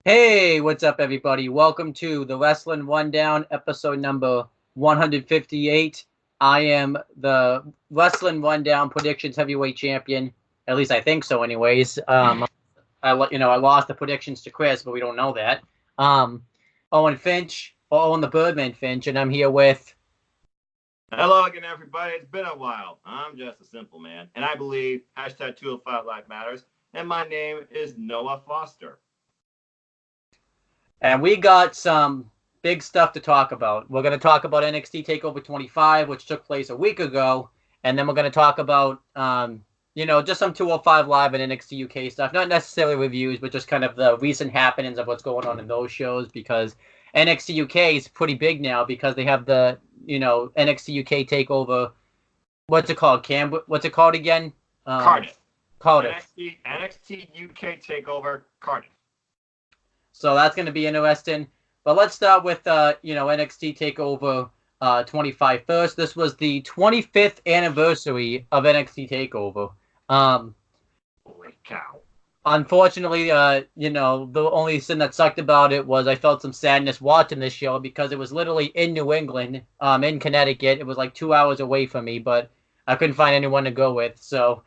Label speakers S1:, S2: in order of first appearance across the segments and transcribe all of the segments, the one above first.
S1: Hey, what's up, everybody? Welcome to the Wrestling Rundown, episode number 158. I am the Wrestling Rundown predictions heavyweight champion. At least I think so, anyways. I lost the predictions to Chris, but we don't know that. Owen Finch, or Owen the Birdman Finch, and I'm here with.
S2: Hello again, everybody. It's been a while. I'm just a simple man, and I believe hashtag 205 Life Matters, and my name is Noah Foster.
S1: And we got some big stuff to talk about. We're going to talk about NXT TakeOver 25, which took place a week ago, and then we're going to talk about, just some 205 Live and NXT UK stuff. Not necessarily reviews, but just kind of the recent happenings of what's going on in those shows, because NXT UK is pretty big now because they have the, NXT UK TakeOver. What's it called? What's it called again?
S2: Cardiff.
S1: Cardiff.
S2: NXT UK TakeOver Cardiff.
S1: So that's going to be interesting. But let's start with, NXT TakeOver 25 first. This was the 25th anniversary of NXT TakeOver.
S2: Holy cow.
S1: Unfortunately, the only thing that sucked about it was I felt some sadness watching this show because it was literally in New England, in Connecticut. It was like 2 hours away from me, but I couldn't find anyone to go with. So,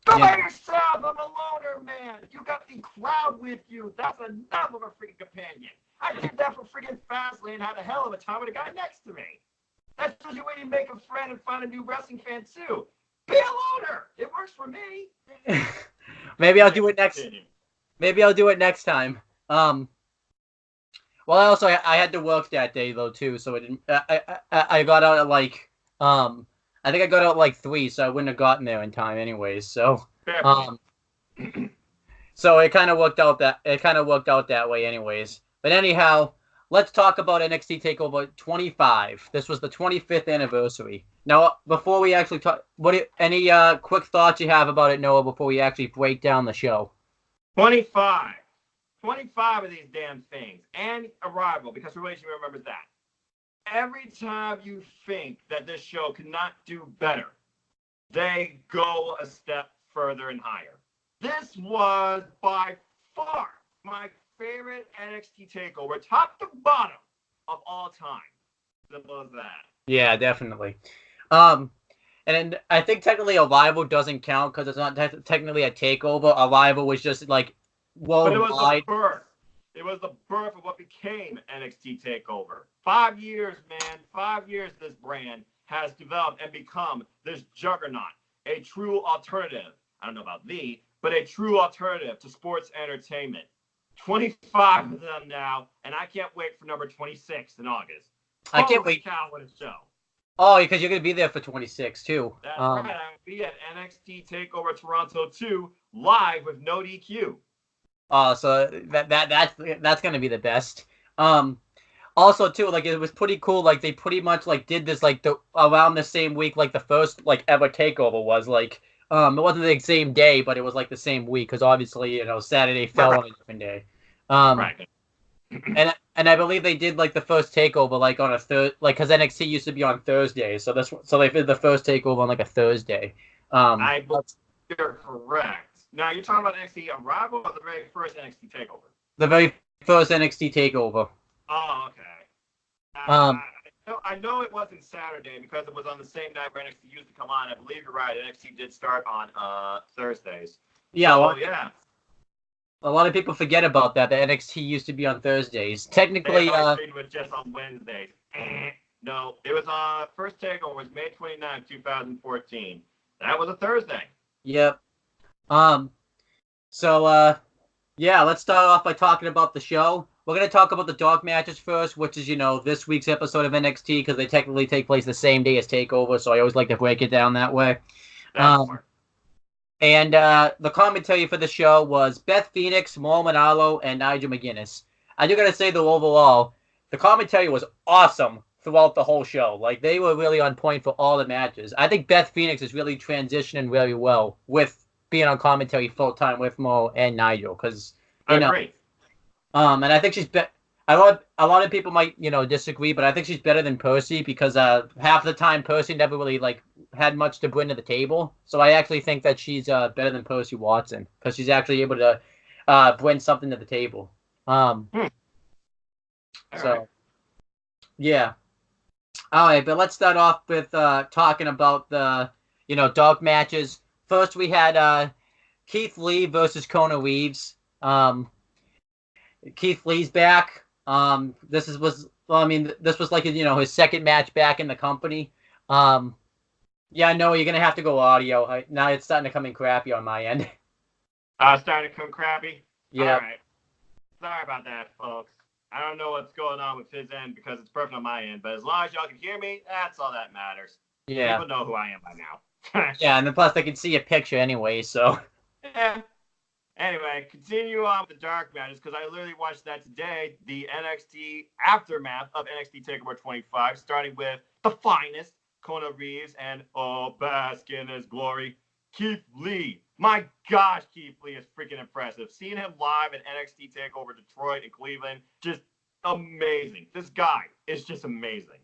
S2: Go by yourself. I'm a loner, man. You got the crowd with you. That's enough of a freaking companion. I did that for freaking Fastlane and had a hell of a time with a guy next to me. That's just your way to make a friend and find a new wrestling fan, too. Be a loner. It works for me.
S1: Maybe I'll do it next. Maybe I'll do it next time. Well, I had to work that day though too, so I got out at like I think I got out at like 3, so I wouldn't have gotten there in time anyways. So so it kind of worked out that way anyways. But anyhow, let's talk about NXT TakeOver 25. This was the 25th anniversary. Now, before we actually talk, any quick thoughts you have about it, Noah, before we actually break down the show?
S2: 25 of these damn things. And Arrival, because Relation remembers that. Every time you think that this show cannot do better, they go a step further and higher. This was by far my favorite NXT TakeOver, top to bottom of all time. Simple as that.
S1: Yeah, definitely. And I think technically Arrival doesn't count because it's not technically a takeover. Arrival was just like worldwide.
S2: But it was the birth. It was the birth of what became NXT TakeOver. 5 years, man. 5 years this brand has developed and become this juggernaut. A true alternative. I don't know about but a true alternative to sports entertainment. 25 of them now, and I can't wait for number 26 in August.
S1: I can't wait.
S2: Cow, what a show.
S1: Oh, because you're going to be there for 26, too.
S2: That's right. I'm going to be at NXT TakeOver Toronto 2 live with no DQ.
S1: So that's going to be the best. Also, too, like, it was pretty cool. Like, they pretty much, like, did this, like, around the same week, like, the first, like, ever TakeOver was, like, it wasn't the same day, but it was, like, the same week, because obviously, Saturday fell on a different day.
S2: Right.
S1: And I believe they did like the first takeover like on a because NXT used to be on Thursday, so they did the first takeover on like a Thursday.
S2: I believe you're correct. Now you're talking about NXT Arrival or the very first NXT takeover?
S1: The very first NXT takeover.
S2: Oh, okay. I know it wasn't Saturday because it was on the same night where NXT used to come on. I believe you're right. NXT did start on Thursdays.
S1: Yeah.
S2: So, yeah.
S1: A lot of people forget about that. The NXT used to be on Thursdays. Technically,
S2: it was just on Wednesdays. No, it was first takeover was May 29, 2014. That was a Thursday.
S1: Yep. So let's start off by talking about the show. We're gonna talk about the dark matches first, which is this week's episode of NXT because they technically take place the same day as Takeover. So I always like to break it down that way.
S2: That's smart.
S1: And the commentary for the show was Beth Phoenix, Mauro Ranallo, and Nigel McGuinness. I do gotta say, though, overall, the commentary was awesome throughout the whole show. Like, they were really on point for all the matches. I think Beth Phoenix is really transitioning very well with being on commentary full-time with Mo and Nigel. Because,
S2: I agree.
S1: And I think she's a lot of people might, disagree, but I think she's better than Percy because half the time Percy never really had much to bring to the table. So I actually think that she's better than Percy Watson because she's actually able to bring something to the table. Um,
S2: All
S1: so
S2: right.
S1: yeah. All right, but let's start off with talking about the dark matches. First, we had Keith Lee versus Kona Reeves. Keith Lee's back. This is was well, I mean, this was like his second match back in the company. Um, yeah, I know you're gonna have to go audio. Now it's starting to come in crappy on my end.
S2: Starting to come crappy. All
S1: Yeah,
S2: right. Sorry about that, folks. I don't know what's going on with his end because it's perfect on my end, but as long as y'all can hear me, that's all that matters.
S1: yeah,
S2: People know who I am by now.
S1: yeah, and then plus they can see a picture anyway. So
S2: Yeah. Anyway, continue on with the dark matches because I literally watched that today. The NXT aftermath of NXT Takeover 25, starting with the finest Kona Reeves and bask in his glory, Keith Lee. My gosh, Keith Lee is freaking impressive. Seeing him live at NXT Takeover Detroit and Cleveland, just amazing. This guy is just amazing.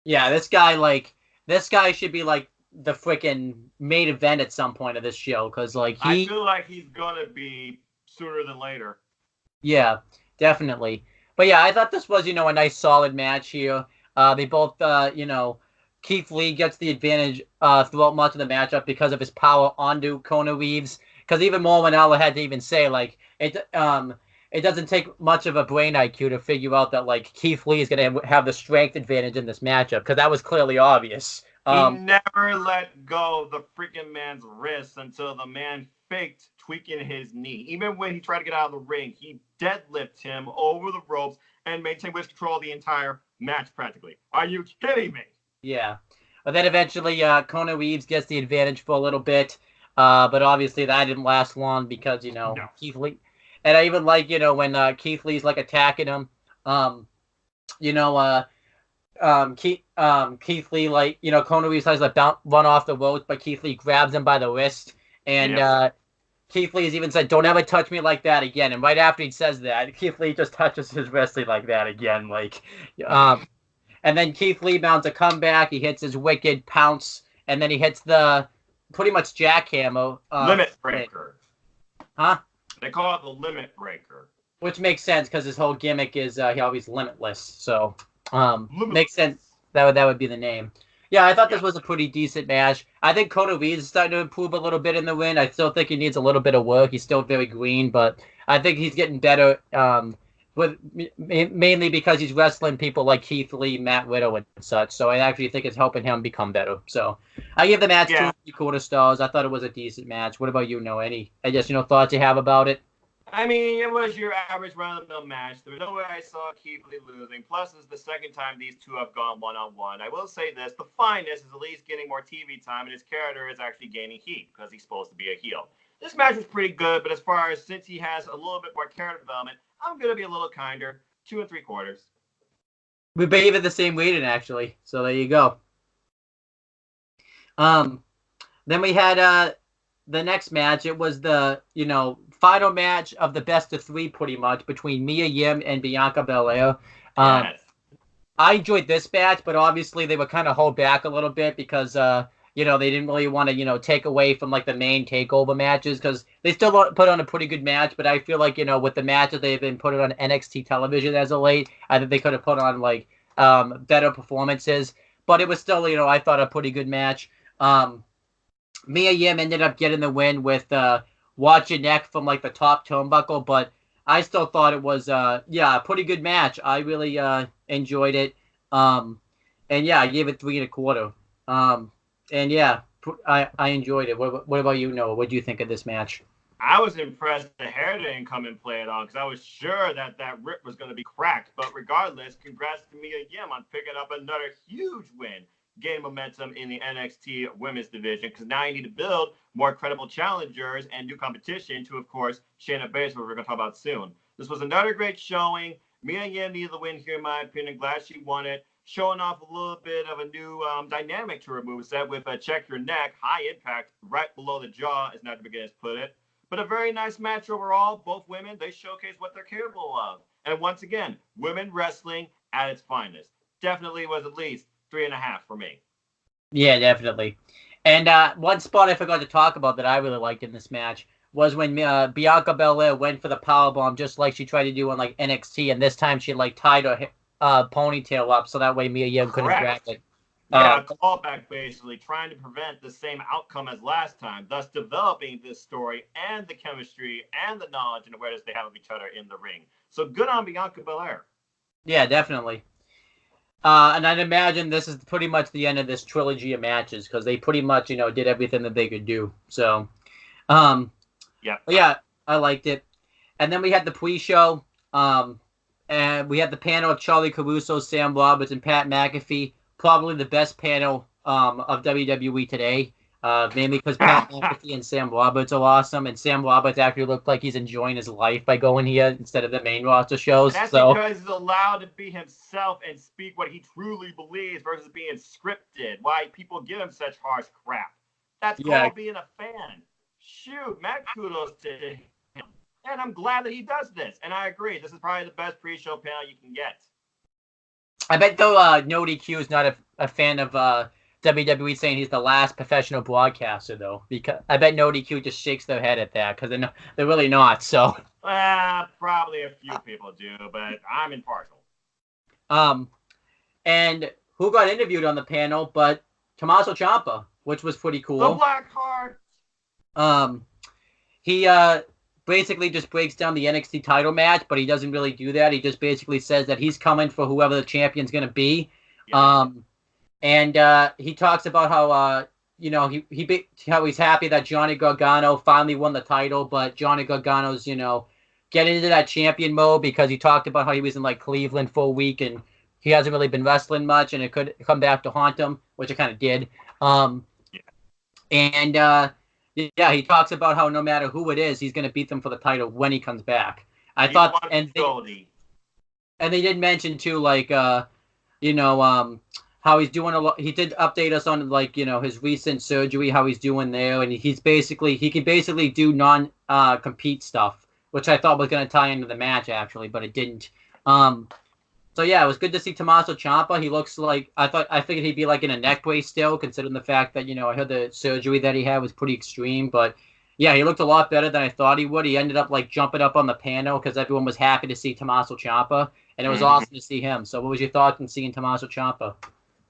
S1: yeah, this guy should be like the freaking main event at some point of this show because like
S2: I feel like he's gonna be sooner than later.
S1: yeah, definitely. But yeah, I thought this was, a nice solid match here. They both, Keith Lee gets the advantage throughout much of the matchup because of his power onto Kona Reeves. Because even more when Ella had to even say like it doesn't take much of a brain IQ to figure out that like Keith Lee is going to have the strength advantage in this matchup because that was clearly obvious.
S2: He never let go of the freaking man's wrist until the man faked tweaking his knee. Even when he tried to get out of the ring, he deadlifted him over the ropes and maintained with control the entire match practically. Are you kidding me?
S1: Yeah. But then eventually Kona Reeves gets the advantage for a little bit. But obviously that didn't last long because,
S2: No.
S1: Keith Lee. And I even like, when Keith Lee's like attacking him, um, you know, Keith Lee, like, Kona Reeves tries to run off the ropes, but Keith Lee grabs him by the wrist. And
S2: Yep.
S1: Keith Lee's even said, "Don't ever touch me like that again." And right after he says that, Keith Lee just touches his wrestling like that again. Like, um, and then Keith Lee mounts a comeback. He hits his wicked pounce, and then he hits the pretty much jackhammer.
S2: Limit breaker.
S1: Huh?
S2: They call it the limit breaker.
S1: Which makes sense because his whole gimmick is he always limitless. So makes sense.
S2: Limitless.
S1: That would be the name. Yeah, I thought this
S2: Yep.
S1: was a pretty decent match. I think Kona Reeves is starting to improve a little bit in the win. I still think he needs a little bit of work. He's still very green, but I think he's getting better. Mainly because he's wrestling people like Keith Lee, Matt Riddle, and such. So I actually think it's helping him become better. So I give the match
S2: Yeah.
S1: 2 3/4 stars. I thought it was a decent match. What about you, Noah? Any, I guess, thoughts you have about it?
S2: I mean, it was your average run-of-the-mill match. There was no way I saw Keith Lee losing. Plus, it's the second time these two have gone one-on-one. I will say this. The finest is at least getting more TV time, and his character is actually gaining heat because he's supposed to be a heel. This match was pretty good, but as far as since he has a little bit more character development, I'm going to be a little kinder. 2 3/4.
S1: We behave at the same rating, actually. So there you go. Then we had the next match. It was the final match of the best of three, pretty much between Mia Yim and Bianca Belair.
S2: Yes.
S1: I enjoyed this match, but obviously they were kind of hold back a little bit because they didn't really want to take away from like the main takeover matches because they still put on a pretty good match. But I feel like with the matches they've been putting on NXT television as of late, I think they could have put on like better performances. But it was still I thought a pretty good match. Mia Yim ended up getting the win with Watch Your Neck from like the top turnbuckle, but I still thought it was a pretty good match. I really enjoyed it. And yeah, I gave it 3 1/4. And yeah, I enjoyed it. What about you, Noah? What do you think of this match?
S2: I was impressed the hair didn't come and play it on because I was sure that rip was going to be cracked. But regardless, congrats to Mia Yim on picking up another huge win, gain momentum in the NXT women's division because now you need to build more credible challengers and new competition to, of course, Shayna Baszler, we're going to talk about soon. This was another great showing. Mia Yim needed the win here, in my opinion. Glad she won it. Showing off a little bit of a new dynamic to her moveset with a check your neck, high impact, right below the jaw, as Not the Beginners put it. But a very nice match overall. Both women, they showcase what they're capable of. And once again, women wrestling at its finest. Definitely was at least 3.5 for me.
S1: Yeah, definitely. And one spot I forgot to talk about that I really liked in this match was when Bianca Belair went for the powerbomb, just like she tried to do on like NXT, and this time she like tied her ponytail up so that way Mia Yim couldn't grab it.
S2: Yeah, a callback basically, trying to prevent the same outcome as last time, thus developing this story and the chemistry and the knowledge and awareness they have of each other in the ring. So good on Bianca Belair.
S1: Yeah, definitely. And I'd imagine this is pretty much the end of this trilogy of matches because they pretty much, did everything that they could do. So, yeah, I liked it. And then we had the pre-show, and we had the panel of Charlie Caruso, Sam Roberts, and Pat McAfee. Probably the best panel of WWE today, mainly because Pat McAfee and Sam Roberts are awesome, and Sam Roberts actually looked like he's enjoying his life by going here instead of the main roster shows.
S2: And that's because he's allowed to be himself and speak what he truly believes versus being scripted. Why people give him such harsh crap. That's called being a fan. Shoot, mad kudos to him. And I'm glad that he does this. And I agree. This is probably the best pre-show panel you can get.
S1: I bet though No DQ is not a fan of WWE saying he's the last professional broadcaster though, because I bet No DQ just shakes their head at that because they're really not. So
S2: probably a few people do, but I'm impartial.
S1: And who got interviewed on the panel but Tommaso Ciampa, which was pretty cool.
S2: The Black Heart.
S1: He basically just breaks down the NXT title match, but he doesn't really do that. He just basically says that he's coming for whoever the champion's going to be. Yeah. And he talks about how how he's happy that Johnny Gargano finally won the title, but Johnny Gargano's getting into that champion mode because he talked about how he was in like Cleveland for a week and he hasn't really been wrestling much, and it could come back to haunt him, which it kind of did. Yeah, he talks about how no matter who it is, he's going to beat them for the title when he comes back. I thought, and they did mention too, like, how he's doing a lot. He did update us on like, his recent surgery, how he's doing there, and he can basically do non-compete stuff, which I thought was going to tie into the match actually, but it didn't. So yeah, it was good to see Tommaso Ciampa. He looks like I figured he'd be like in a neck brace still, considering the fact that I heard the surgery that he had was pretty extreme. But yeah, he looked a lot better than I thought he would. He ended up like jumping up on the panel because everyone was happy to see Tommaso Ciampa, and it was awesome to see him. So what was your thoughts on seeing Tommaso Ciampa?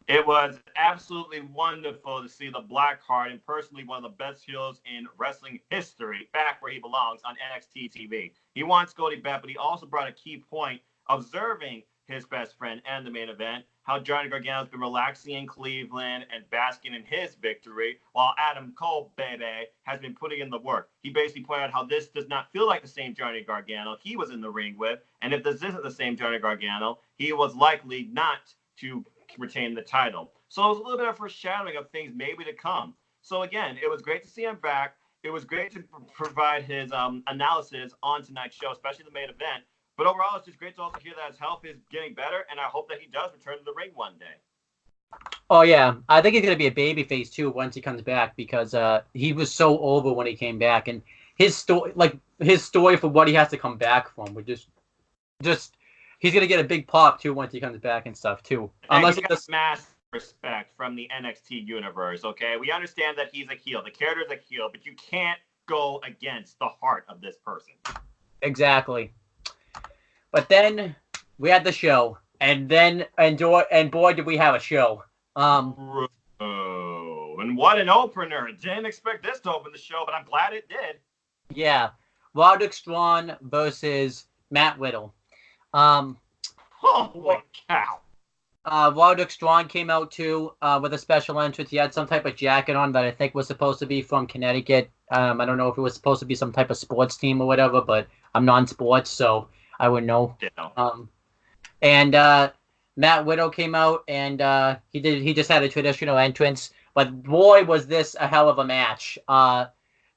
S2: It was absolutely wonderful to see the Black Heart, and personally one of the best heels in wrestling history, back where he belongs on NXT TV. He won Scotty Bet, but he also brought a key point, observing his best friend and the main event, how Johnny Gargano's been relaxing in Cleveland and basking in his victory, while Adam Cole, baby, has been putting in the work. He basically pointed out how this does not feel like the same Johnny Gargano he was in the ring with, and if this isn't the same Johnny Gargano, he was likely not to retain the title. So it was a little bit of foreshadowing of things maybe to come. So again, it was great to see him back. It was great to provide his analysis on tonight's show, especially the main event. But overall, it's just great to also hear that his health is getting better, and I hope that he does return to the ring one day.
S1: Oh, yeah. I think he's going to be a babyface, too, once he comes back, because he was so over when he came back. And his story for what he has to come back from would just he's going to get a big pop, too, once he comes back and stuff, too.
S2: Unless he gets mass respect from the NXT universe, okay? We understand that he's a heel. The character's a heel, but you can't go against the heart of this person.
S1: Exactly. But then we had the show, and boy, did we have a show.
S2: And what an opener. Didn't expect this to open the show, but I'm glad it did.
S1: Yeah. Roderick Strong versus Matt Riddle.
S2: Holy cow.
S1: Roderick Strong came out, too, with a special entrance. He had some type of jacket on that I think was supposed to be from Connecticut. I don't know if it was supposed to be some type of sports team or whatever, but I'm non-sports, so I would know. And Matt Riddle came out, and he just had a traditional entrance. But boy, was this a hell of a match.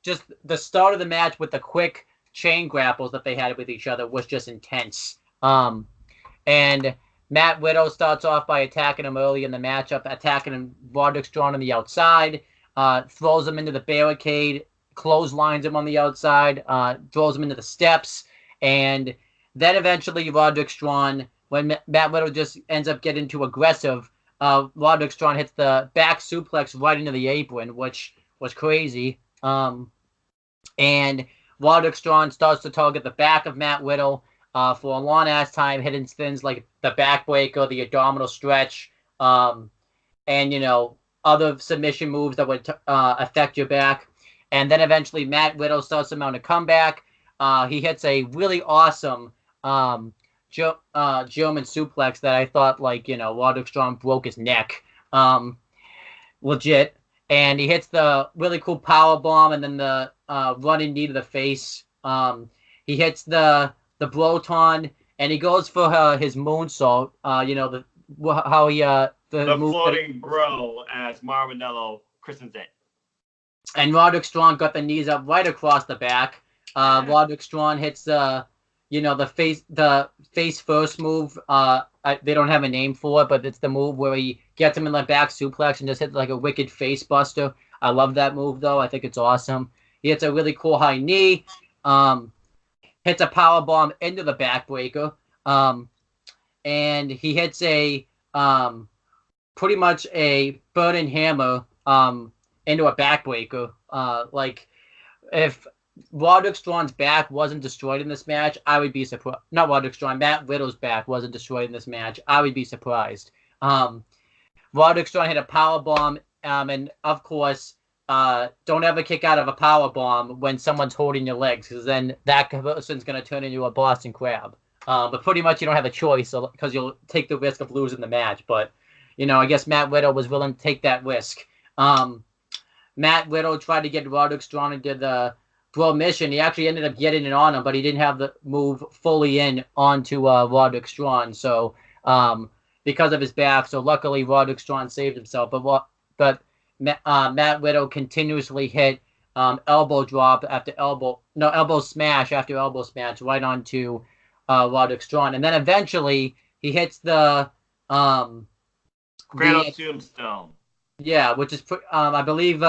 S1: Just the start of the match with the quick chain grapples that they had with each other was just intense. And Matt Riddle starts off by attacking him early in the matchup, attacking him, Roderick Strong on the outside, throws him into the barricade, clotheslines him on the outside, throws him into the steps, and then eventually Roderick Strong, when Matt Riddle just ends up getting too aggressive, Roderick Strong hits the back suplex right into the apron, which was crazy. And Roderick Strong starts to target the back of Matt Riddle for a long-ass time, hitting things like the backbreaker, the abdominal stretch, and, other submission moves that would affect your back. And then eventually Matt Riddle starts to mount a comeback. He hits a really awesome German suplex that I thought, Roderick Strong broke his neck. Legit. And he hits the really cool power bomb and then the running knee to the face. He hits the Broton, and he goes for his moonsault. How he
S2: The
S1: move
S2: floating bro, as Marvinello christens it.
S1: And Roderick Strong got the knees up right across the back. Roderick Strong hits the face first move. They don't have a name for it, but it's the move where he gets him in the back suplex and just hits like a wicked face buster. I love that move though. I think it's awesome. He hits a really cool high knee. Hits a power bomb into the backbreaker. And he hits a pretty much a burning hammer into a backbreaker. If Roderick Strong's back wasn't destroyed in this match, I would be surprised. Not Roderick Strong, Matt Riddle's back wasn't destroyed in this match. I would be surprised. Roderick Strong hit a power bomb, and of course, don't ever kick out of a power bomb when someone's holding your legs, because then that person's going to turn into a Boston Crab. But pretty much you don't have a choice because you'll take the risk of losing the match. But, I guess Matt Riddle was willing to take that risk. Matt Riddle tried to get Roderick Strong into the Bro Mission. He actually ended up getting it on him, but he didn't have the move fully in onto Roderick Strong. So because of his back, so luckily Roderick Strong saved himself. But Matt Riddle continuously hit elbow drop after elbow smash after elbow smash right onto Roderick Strong, and then eventually he hits the
S2: Cradle Tombstone.
S1: Yeah, which is I believe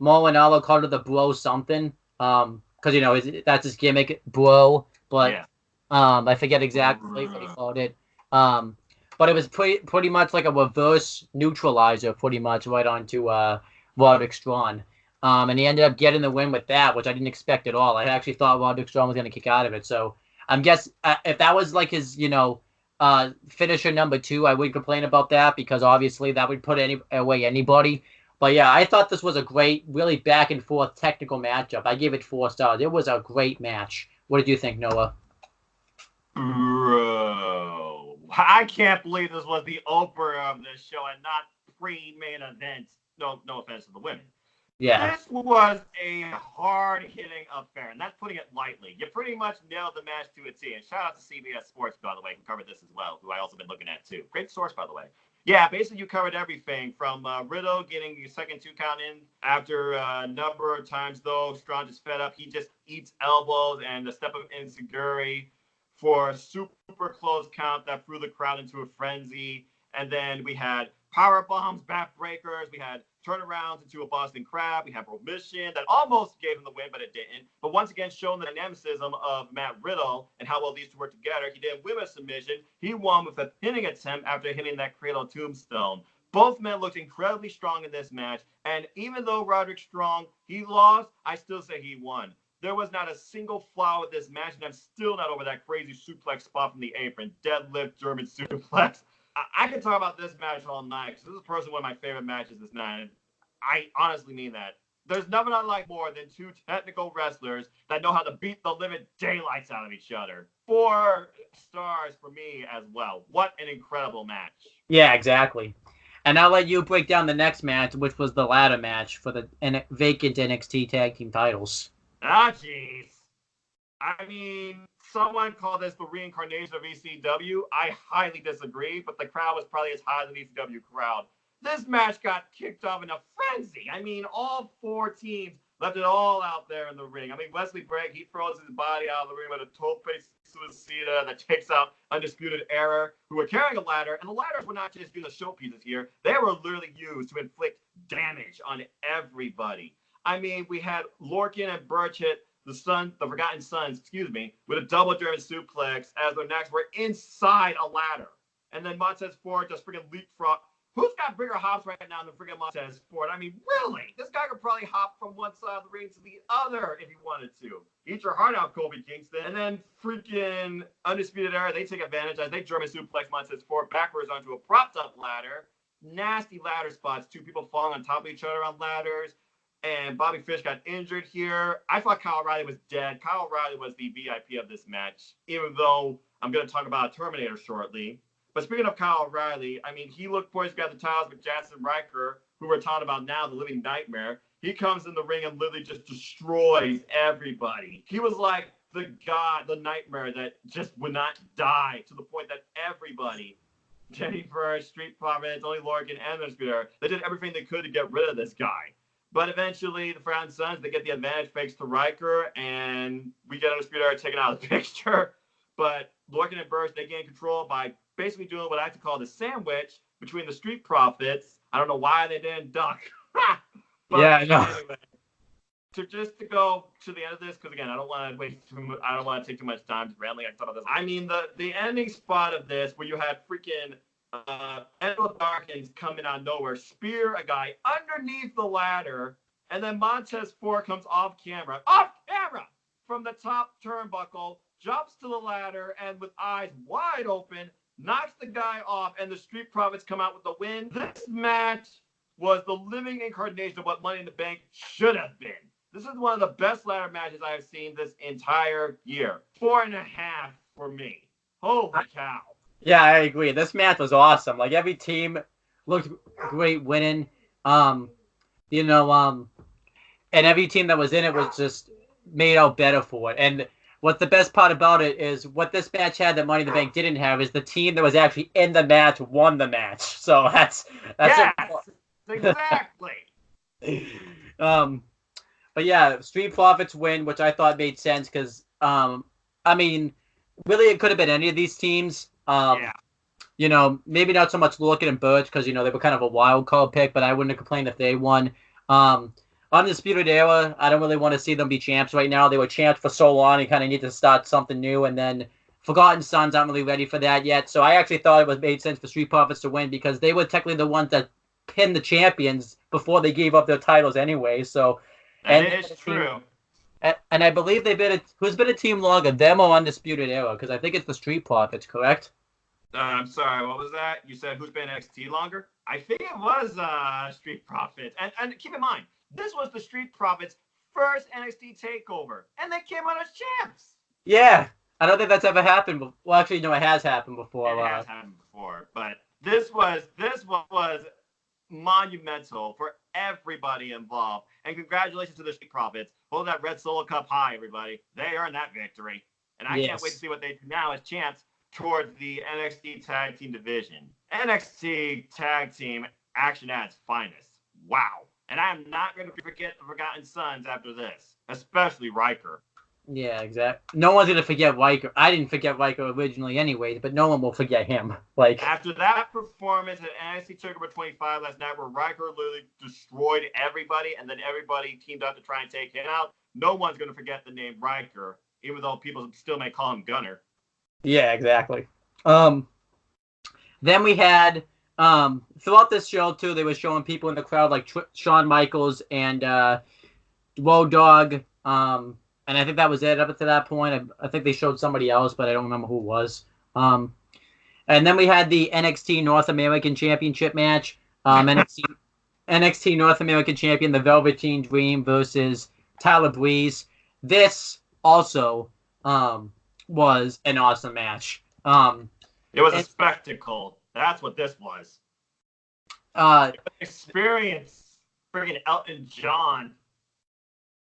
S1: Molinello called it the bro something because that's his gimmick, bro. But yeah. I forget exactly what he called it. But it was pretty much like a reverse neutralizer, pretty much right onto Roderick Strong. And he ended up getting the win with that, which I didn't expect at all. I actually thought Roderick Strong was going to kick out of it. So I'm guessing if that was like his, finisher number 2, I would complain about that because obviously that would put away anybody. But yeah, I thought this was a great, really back and forth technical matchup. I gave it 4 stars. It was a great match. What did you think, Noah?
S2: Bro, I can't believe this was the opener of this show and not pre-main event. No offense to the women.
S1: Yeah.
S2: This was a hard-hitting affair, and that's putting it lightly. You pretty much nailed the match to a T. And shout out to CBS Sports, by the way, who covered this as well, who I also been looking at too. Great source, by the way. Yeah, basically you covered everything from Riddle getting your second 2 count in after a number of times, though. Strong just fed up. He just eats elbows and the step of insecurity for a super close count that threw the crowd into a frenzy. And then we had power bombs, backbreakers. We had turnarounds into a Boston Crab. We have remission that almost gave him the win, but it didn't. But once again, showing the dynamicism of Matt Riddle and how well these two work together. He didn't win a submission. He won with a pinning attempt after hitting that Cradle Tombstone. Both men looked incredibly strong in this match. And even though Roderick Strong, he lost, I still say he won. There was not a single flaw with this match, and I'm still not over that crazy suplex spot from the apron. Deadlift German suplex. I could talk about this match all night because this is personally one of my favorite matches this night. And I honestly mean that. There's nothing I like more than 2 technical wrestlers that know how to beat the living daylights out of each other. 4 stars for me as well. What an incredible match.
S1: Yeah, exactly. And I'll let you break down the next match, which was the ladder match for the vacant NXT Tag Team titles.
S2: Ah, jeez. I mean, someone called this the reincarnation of ECW. I highly disagree, but the crowd was probably as high as an ECW crowd. This match got kicked off in a frenzy. I mean, all 4 teams left it all out there in the ring. I mean, Wesley Bragg, he throws his body out of the ring with a tope suicida that takes out Undisputed Era, who were carrying a ladder. And the ladders were not just used as showpieces here. They were literally used to inflict damage on everybody. I mean, we had Lorcan and Burch hit the Forgotten Sons, with a double German suplex as their necks were inside a ladder. And then Montez Ford just freaking leapfrog Who's got bigger hops right now than freaking Montez Ford? I mean, really? This guy could probably hop from one side of the ring to the other if he wanted to. Eat your heart out, Kobe Kingston. And then freaking Undisputed Era, they take advantage as they German suplex Montez Ford backwards onto a propped up ladder. Nasty ladder spots. Two people falling on top of each other on ladders. And Bobby Fish got injured here. I thought Kyle O'Reilly was dead. Kyle O'Reilly was the VIP of this match, even though I'm going to talk about Terminator shortly. But speaking of Kyle O'Reilly, I mean, he looked poised to grab the titles with Jackson Riker, who we're talking about now, the living nightmare. He comes in the ring and literally just destroys everybody. He was like the god, the nightmare that just would not die, to the point that everybody, Jenny Burch, Street Profits, Only Lorcan, and the Speeder, they did everything they could to get rid of this guy. But eventually, the Frown Sons, they get the advantage thanks to Riker, and we get Undisputed taken out of the picture. But Lorcan and Burch, they gain control by basically doing what I like to call the sandwich between the Street Profits. I don't know why they didn't duck. But
S1: yeah, I know.
S2: Anyway, to go to the end of this, because again, I don't want to take too much time rambling. I talk about this. I mean, the ending spot of this, where you had freaking Endo Darkins coming out of nowhere, spear a guy underneath the ladder, and then Montez Ford comes off camera from the top turnbuckle, jumps to the ladder, and with eyes wide open, knocks the guy off, and the Street Profits come out with the win. This match was the living incarnation of what Money in the Bank should have been. This is one of the best ladder matches I have seen this entire year. 4.5 for me. Holy cow.
S1: Yeah, I agree. This match was awesome. Like, every team looked great winning. And every team that was in it was just made out better for it. And what's the best part about it is what this match had that Money in the Bank didn't have is the team that was actually in the match won the match. So that's
S2: yes, exactly.
S1: But yeah, Street Profits win, which I thought made sense because I mean, really it could have been any of these teams. Maybe not so much Lorcan and Burch because they were kind of a wild card pick, but I wouldn't have complained if they won. Undisputed Era, I don't really want to see them be champs right now. They were champs for so long, you kind of need to start something new. And then Forgotten Sons aren't really ready for that yet. So I actually thought it made sense for Street Profits to win because they were technically the ones that pinned the champions before they gave up their titles anyway. So,
S2: and it is true.
S1: And I believe who's been a team longer, them or Undisputed Era? Because I think it's the Street Profits, correct?
S2: I'm sorry, what was that? You said who's been NXT longer? I think it was Street Profits. And keep in mind, this was the Street Profits' first NXT takeover, and they came out as champs.
S1: Yeah, I don't think that's ever happened. Well, actually, no, it has happened before.
S2: It has happened before, but this was monumental for everybody involved. And congratulations to the Street Profits. Hold that Red Solo Cup high, everybody. They earned that victory, and I can't wait to see what they do now as champs towards the NXT Tag Team division. NXT Tag Team action at its finest. Wow. And I'm not going to forget the Forgotten Sons after this, especially Riker.
S1: Yeah, exactly. No one's going to forget Riker. I didn't forget Riker originally anyways, but no one will forget him.
S2: After that performance at NXT TakeOver 25 last night where Riker literally destroyed everybody and then everybody teamed up to try and take him out, no one's going to forget the name Riker, even though people still may call him Gunner.
S1: Yeah, exactly. Then we had... throughout this show too, they were showing people in the crowd like Shawn Michaels and Road Dogg, and I think that was it up to that point. I think they showed somebody else, but I don't remember who it was. And then we had the NXT North American Championship match. NXT North American Champion, the Velveteen Dream versus Tyler Breeze. This also was an awesome match.
S2: It was a spectacle. That's what this was. Experience friggin' Elton John.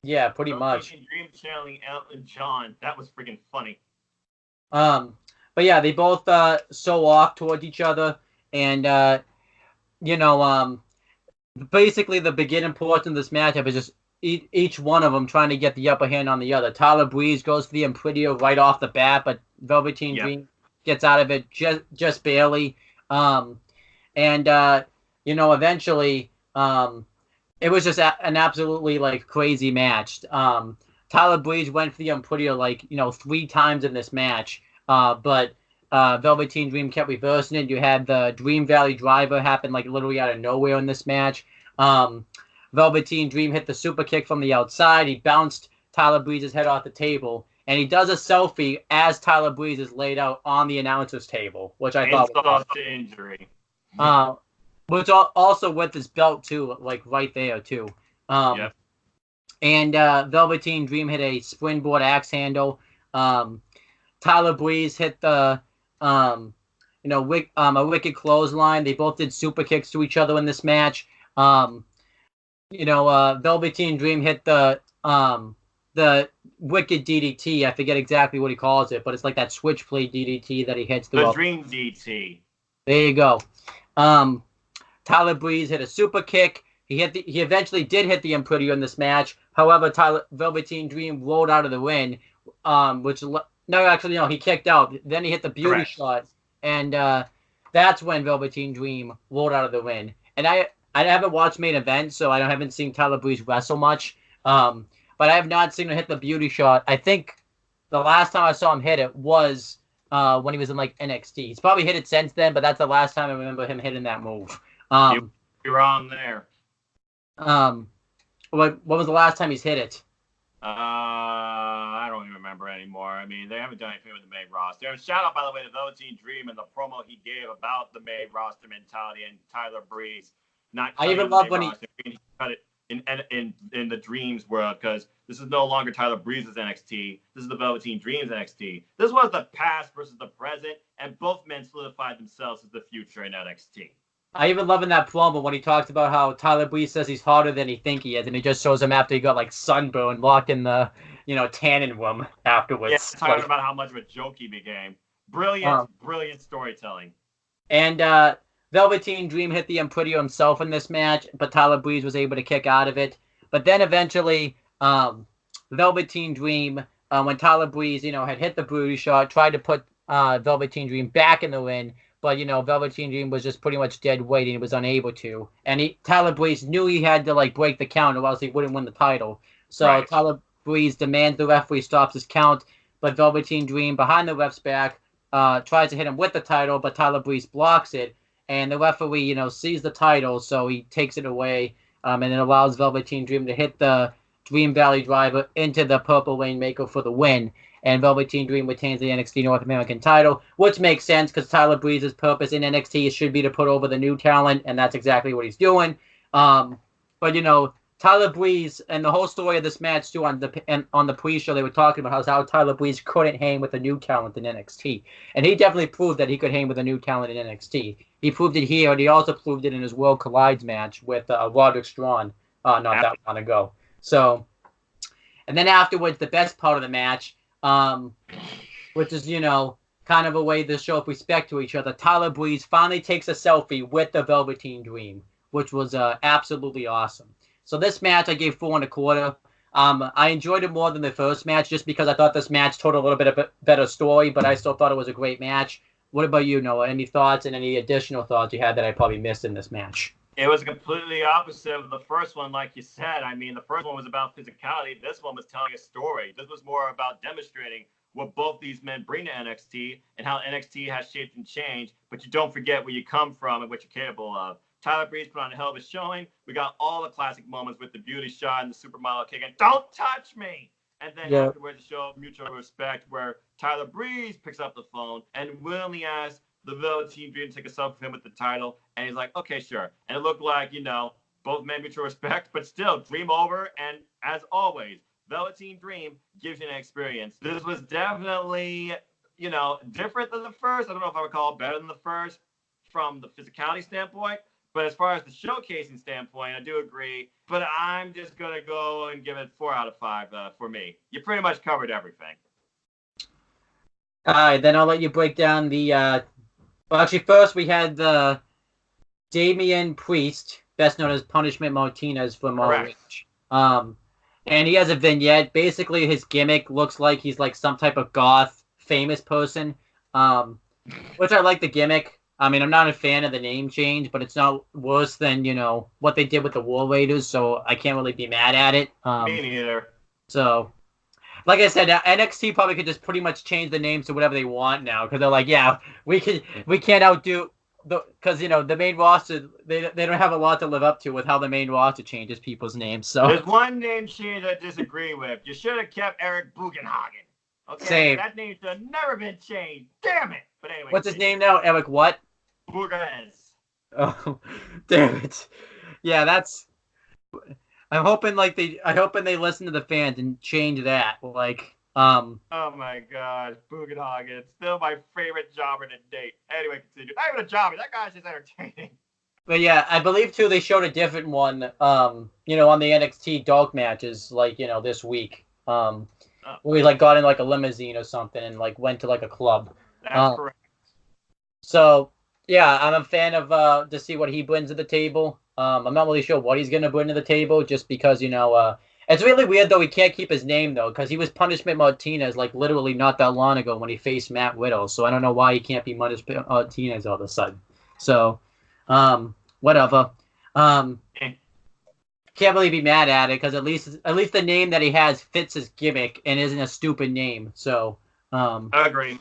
S1: Yeah, pretty much.
S2: Dream channeling Elton John. That was friggin' funny.
S1: But yeah, they both sew off towards each other, and basically the beginning portion of this matchup is just each one of them trying to get the upper hand on the other. Tyler Breeze goes for the Impredio right off the bat, but Velveteen Dream gets out of it just barely. Eventually, it was just an absolutely crazy match. Tyler Breeze went for the Impredio 3 times in this match, but Velveteen Dream kept reversing it. You had the Dream Valley Driver happen like literally out of nowhere in this match. Velveteen Dream hit the super kick from the outside. He bounced Tyler Breeze's head off the table, and he does a selfie as Tyler Breeze is laid out on the announcer's table, which I thought was
S2: awesome. To injury.
S1: Which also with his belt too, like right there too. Yep. And Velveteen Dream hit a springboard axe handle. Tyler Breeze hit the a wicked clothesline. They both did super kicks to each other in this match. Velveteen Dream hit the wicked DDT. I forget exactly what he calls it, but it's like that switchblade DDT that he hits through.
S2: The Dream DT.
S1: There you go. Tyler Breeze hit a super kick. He eventually did hit the Impredio in this match. However, Velveteen Dream rolled out of the ring, he kicked out. Then he hit the beauty shot, and that's when Velveteen Dream rolled out of the ring. And I haven't watched main event, so I haven't seen Tyler Breeze wrestle much. But I have not seen him hit the beauty shot. I think the last time I saw him hit it was when he was in like NXT. He's probably hit it since then, but that's the last time I remember him hitting that move.
S2: You're on there.
S1: What was the last time he's hit it?
S2: I don't even remember anymore. I mean, they haven't done anything with the main roster. And shout out, by the way, to Velveteen Dream and the promo he gave about the main roster mentality and Tyler Breeze.
S1: I even love when
S2: he cut it in the Dreams world, because this is no longer Tyler Breeze's NXT. This is the Velveteen Dream's NXT. This was the past versus the present, and both men solidified themselves as the future in NXT.
S1: I even love in that promo when he talks about how Tyler Breeze says he's harder than he think he is, and he just shows him after he got like sunburned, locked in the tanning room afterwards.
S2: Yeah, talking about how much of a joke he became. Brilliant storytelling.
S1: And Velveteen Dream hit the Impredio himself in this match, but Tyler Breeze was able to kick out of it. But then eventually, Velveteen Dream, when Tyler Breeze, had hit the booty shot, tried to put Velveteen Dream back in the ring. But, Velveteen Dream was just pretty much dead weight and he was unable to. And Tyler Breeze knew he had to, break the count or else he wouldn't win the title. So Tyler Breeze demands the referee stops his count. But Velveteen Dream, behind the ref's back, tries to hit him with the title, but Tyler Breeze blocks it. And the referee, sees the title, so he takes it away. And it allows Velveteen Dream to hit the Dream Valley Driver into the Purple Rainmaker for the win. And Velveteen Dream retains the NXT North American title, which makes sense because Tyler Breeze's purpose in NXT should be to put over the new talent, and that's exactly what he's doing. But Tyler Breeze and the whole story of this match too on the pre-show, they were talking about how Tyler Breeze couldn't hang with the new talent in NXT, and he definitely proved that he could hang with a new talent in NXT. He proved it here, and he also proved it in his World Collides match with Roderick Strong not that long ago. So, and then afterwards, the best part of the match. Which is, kind of a way to show up respect to each other. Tyler Breeze finally takes a selfie with the Velveteen Dream, which was absolutely awesome. So this match I gave 4 1/4. I enjoyed it more than the first match just because I thought this match told a little bit of a better story, but I still thought it was a great match. What about you, Noah? Any thoughts and any additional thoughts you had that I probably missed in this match?
S2: It was completely opposite of the first one, like you said. I mean, the first one was about physicality. This one was telling a story. This was more about demonstrating what both these men bring to NXT and how NXT has shaped and changed, but you don't forget where you come from and what you're capable of. Tyler Breeze put on a hell of a showing. We got all the classic moments with the beauty shot and the supermodel kicking, "Don't touch me!" And then afterwards, the show of mutual respect where Tyler Breeze picks up the phone and willingly asks the Velveteen Dream to take a selfie with him with the title, and he's like, "Okay, sure." And it looked like, both men mutual respect, but still, Dream over, and as always, Velveteen Dream gives you an experience. This was definitely, different than the first. I don't know if I would call it better than the first from the physicality standpoint, but as far as the showcasing standpoint, I do agree. But I'm just going to go and give it 4 out of 5 for me. You pretty much covered everything.
S1: All right, then I'll let you break down the... Well, actually, first we had the Damian Priest, best known as Punishment Martinez from ROH. And he has a vignette. Basically, his gimmick looks like he's like some type of goth famous person, which I like the gimmick. I mean, I'm not a fan of the name change, but it's not worse than, what they did with the War Raiders, so I can't really be mad at it.
S2: Me neither.
S1: So, like I said, NXT probably could just pretty much change the names to whatever they want now because they're like, yeah, we can't outdo because the main roster they don't have a lot to live up to with how the main roster changes people's names. So
S2: There's one name change I disagree with. You should have kept Eric Bugenhagen. Okay,
S1: same.
S2: that name should have never been changed. Damn it! But anyway,
S1: What's his
S2: continue.
S1: name now? Eric what?
S2: Bugenhagen.
S1: Oh, damn it. Yeah, that's. I hoping they listen to the fans and change that.
S2: Oh my god, Bugenhagen. Still my favorite jobber to date. Anyway, continue. Not even a jobber. That guy's just entertaining.
S1: But yeah, I believe too they showed a different one, on the NXT dark matches, this week.
S2: Oh,
S1: Where he got in a limousine or something and went to a club.
S2: that's correct.
S1: So yeah, I'm a fan of to see what he brings to the table. I'm not really sure what he's gonna bring to the table, just because it's really weird though. He can't keep his name though, because he was Punishment Martinez literally not that long ago when he faced Matt Riddle. So I don't know why he can't be Punishment Martinez all of a sudden. So, whatever. Can't really be mad at it because at least the name that he has fits his gimmick and isn't a stupid name. So,
S2: Agree.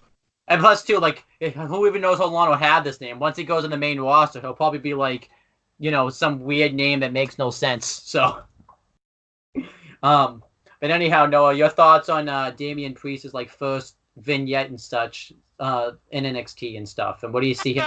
S1: and plus too, who even knows how long he'll have this name? Once he goes in the main roster, he'll probably be some weird name that makes no sense. So, but anyhow, Noah, your thoughts on Damian Priest's first vignette and such in NXT and stuff, and what do you see him?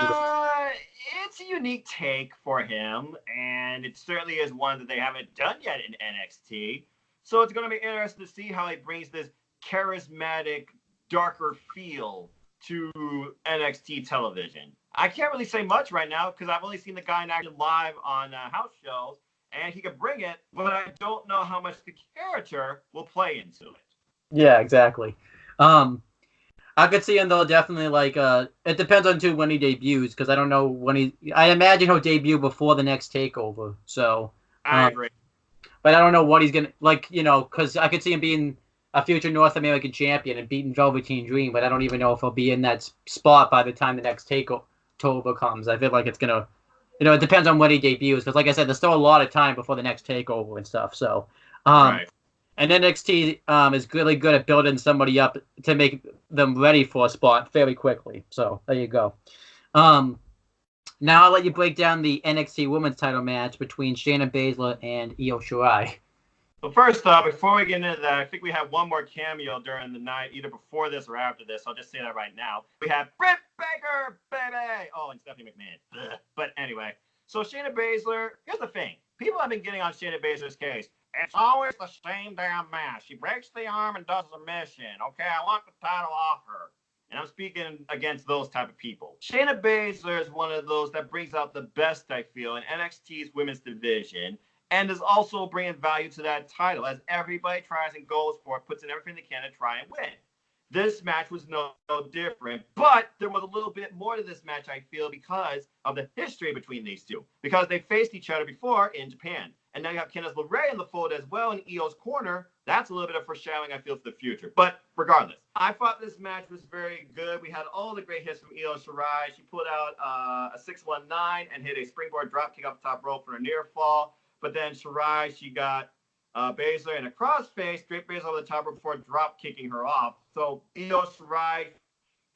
S2: It's a unique take for him, and it certainly is one that they haven't done yet in NXT. So it's going to be interesting to see how he brings this charismatic, darker feel to NXT television. I can't really say much right now because I've only seen the guy in action live on house shows, and he could bring it, but I don't know how much the character will play into it.
S1: Yeah, exactly. I could see him though definitely it depends on too when he debuts because I don't know when I imagine he'll debut before the next takeover. So
S2: I agree.
S1: But I don't know what he's gonna because I could see him being a future North American champion and beating Velveteen Dream, but I don't even know if he'll be in that spot by the time the next takeover comes. I feel like it's gonna, it depends on when he debuts because, like I said, there's still a lot of time before the next takeover and stuff. So,
S2: Right.
S1: And NXT is really good at building somebody up to make them ready for a spot fairly quickly. So there you go. Now I'll let you break down the NXT Women's Title match between Shayna Baszler and Io Shirai.
S2: Well, first off, before we get into that, I think we have one more cameo during the night, either before this or after this. I'll just say that right now. We have Britt Baker, baby! Oh, and Stephanie McMahon. Ugh. But anyway, so Shayna Baszler, here's the thing. People have been getting on Shayna Baszler's case. It's always the same damn match. She breaks the arm and does a submission. Okay, I want the title off her. And I'm speaking against those type of people. Shayna Baszler is one of those that brings out the best, I feel, in NXT's women's division, and is also bringing value to that title as everybody tries and goes for it, puts in everything they can to try and win. This match was no different, but there was a little bit more to this match, I feel, because of the history between these two. Because they faced each other before in Japan. And now you have Candice LeRae in the fold as well in Io's corner. That's a little bit of foreshadowing, I feel, for the future. But regardless, I thought this match was very good. We had all the great hits from Io Shirai. She pulled out a 619 and hit a springboard dropkick off the top rope for a near fall. But then Shirai, she got Baszler in a crossface, straight Baszler over the top rope before drop kicking her off. So Io Shirai,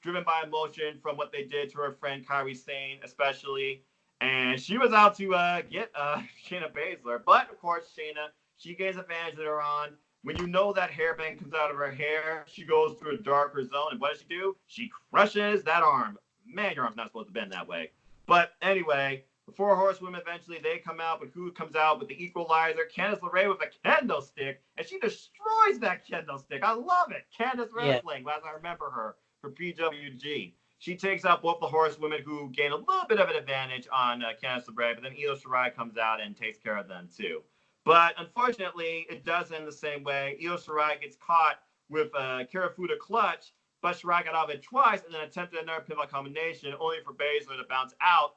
S2: driven by emotion from what they did to her friend Kairi Sane, especially. And she was out to get Shayna Baszler. But, of course, Shayna, she gains advantage later on. When you know that hairband comes out of her hair, she goes to a darker zone. And what does she do? She crushes that arm. Man, your arm's not supposed to bend that way. But anyway, the four horsewomen eventually, they come out. But who comes out with the equalizer? Candice LeRae with a kendo stick. And she destroys that kendo stick. I love it. Candice Wrestling, as I remember her, for PWG. She takes out both the horsewomen who gain a little bit of an advantage on Candice LeRae, but then Io Shirai comes out and takes care of them too. But unfortunately, it does end the same way. Io Shirai gets caught with a Karafuda clutch, but Shirai got out of it twice and then attempted another pivot combination, only for Baszler to bounce out.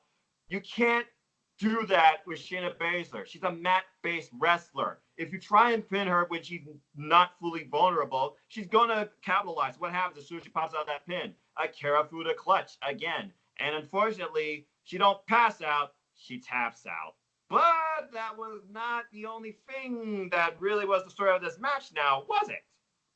S2: You can't do that with Shayna Baszler. She's a mat-based wrestler. If you try and pin her when she's not fully vulnerable, she's going to capitalize. What happens as soon as she pops out of that pin? A Karafuda clutch again. And unfortunately, she don't pass out, she taps out. But that was not the only thing that really was the story of this match now, was it?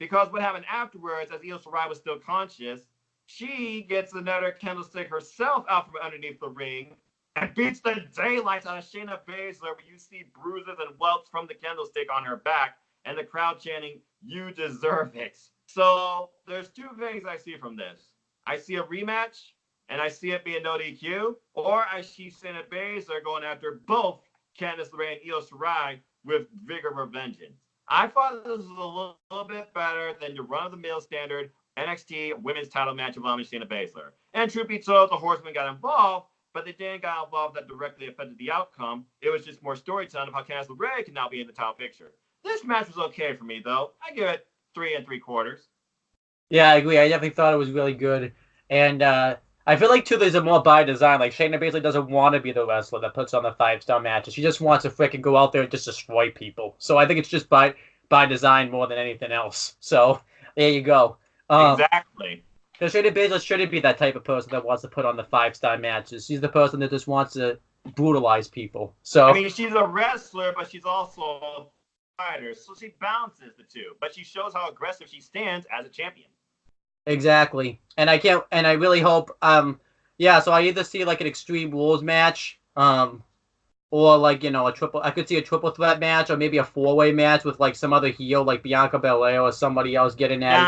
S2: because what happened afterwards, as Io Shirai was still conscious, she gets another candlestick herself out from underneath the ring and beats the daylights out of Shayna Baszler, where you see bruises and welts from the candlestick on her back, and the crowd chanting, "You deserve it." So there's two things I see from this. I see a rematch, and I see it being no DQ, or I see Shayna Baszler going after both Candice LeRae and Io Shirai with vigor of vengeance. I thought this was a little bit better than your run-of-the-mill standard NXT women's title match involving Shayna Baszler. And truth be told, the Horsemen got involved, but they didn't get involved that directly affected the outcome. It was just more storytelling of how Candice LeRae can now be in the title picture. This match was okay for me, though. I give it 3 3/4.
S1: Yeah, I agree. I definitely thought it was really good. And I feel like, too, there's a more by design. Like, Shayna basically doesn't want to be the wrestler that puts on the 5-star matches. She just wants to freaking go out there and just destroy people. So I think it's just by design more than anything else. So there you go.
S2: Exactly.
S1: Because Shayna Baszler shouldn't be that type of person that wants to put on the 5-star matches. She's the person that just wants to brutalize people. So
S2: I mean, she's a wrestler, but she's also a fighter. So she balances the two. But she shows how aggressive she stands as a champion.
S1: exactly. And I really hope so I either see like an Extreme Rules match, or like, I could see a triple threat match, or maybe a 4-way match with like some other heel like Bianca Belair or somebody else getting at it.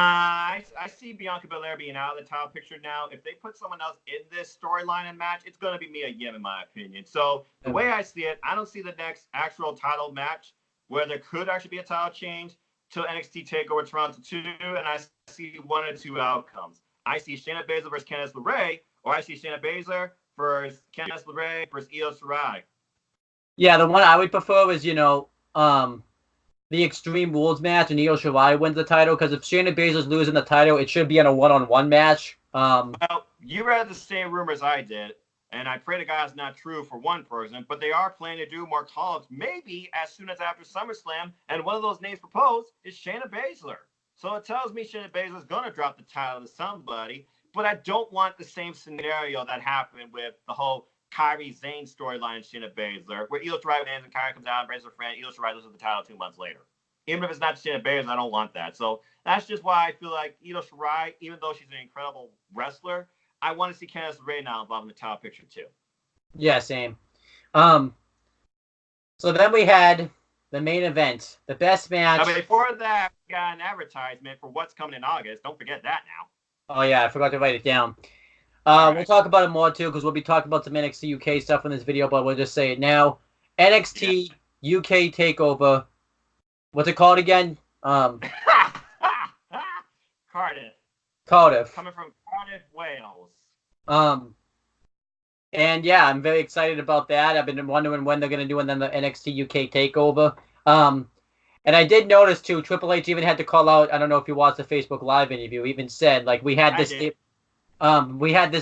S2: I see Bianca Belair being out of the title picture now. If they put someone else in this storyline and match, it's going to be Mia Yim, in my opinion. So the way I see it, I don't see the next actual title match where there could actually be a title change till NXT TakeOver Toronto 2, and I see one or two outcomes. I see Shayna Baszler versus Candice LeRae, or I see Shayna Baszler versus Candice LeRae versus Io Shirai.
S1: Yeah, the one I would prefer is, the Extreme Rules match and Io Shirai wins the title, because if Shayna Baszler's losing the title, it should be in a one-on-one match.
S2: Well, you read the same rumors I did, and I pray to God it's not true for one person, but they are planning to do more call-ups maybe as soon as after SummerSlam, and one of those names proposed is Shayna Baszler. So it tells me Shayna Baszler's going to drop the title to somebody, but I don't want the same scenario that happened with the whole Kairi Zane storyline in Shayna Baszler, where Io Shirai ends and Kairi comes out and embraces her friend. Io Shirai loses the title 2 months later. Even if it's not Shayna Baszler, I don't want that. So that's just why I feel like Io Shirai, even though she's an incredible wrestler, I want to see Candice LeRae now involved in the title picture too.
S1: Yeah, same. So then we had the main event, the best match.
S2: Now, before that, we got an advertisement for what's coming in August. Don't forget that now.
S1: Oh yeah, I forgot to write it down.
S2: Right.
S1: We'll talk about it more too, because we'll be talking about some NXT UK stuff in this video, but we'll just say it now. NXT UK Takeover. What's it called again?
S2: Cardiff.
S1: Cardiff.
S2: Coming from Cardiff, Wales.
S1: And yeah, I'm very excited about that. I've been wondering when they're going to do the NXT UK Takeover. And I did notice too, Triple H even had to call out. I don't know if you watched the Facebook Live interview. Even said like we had this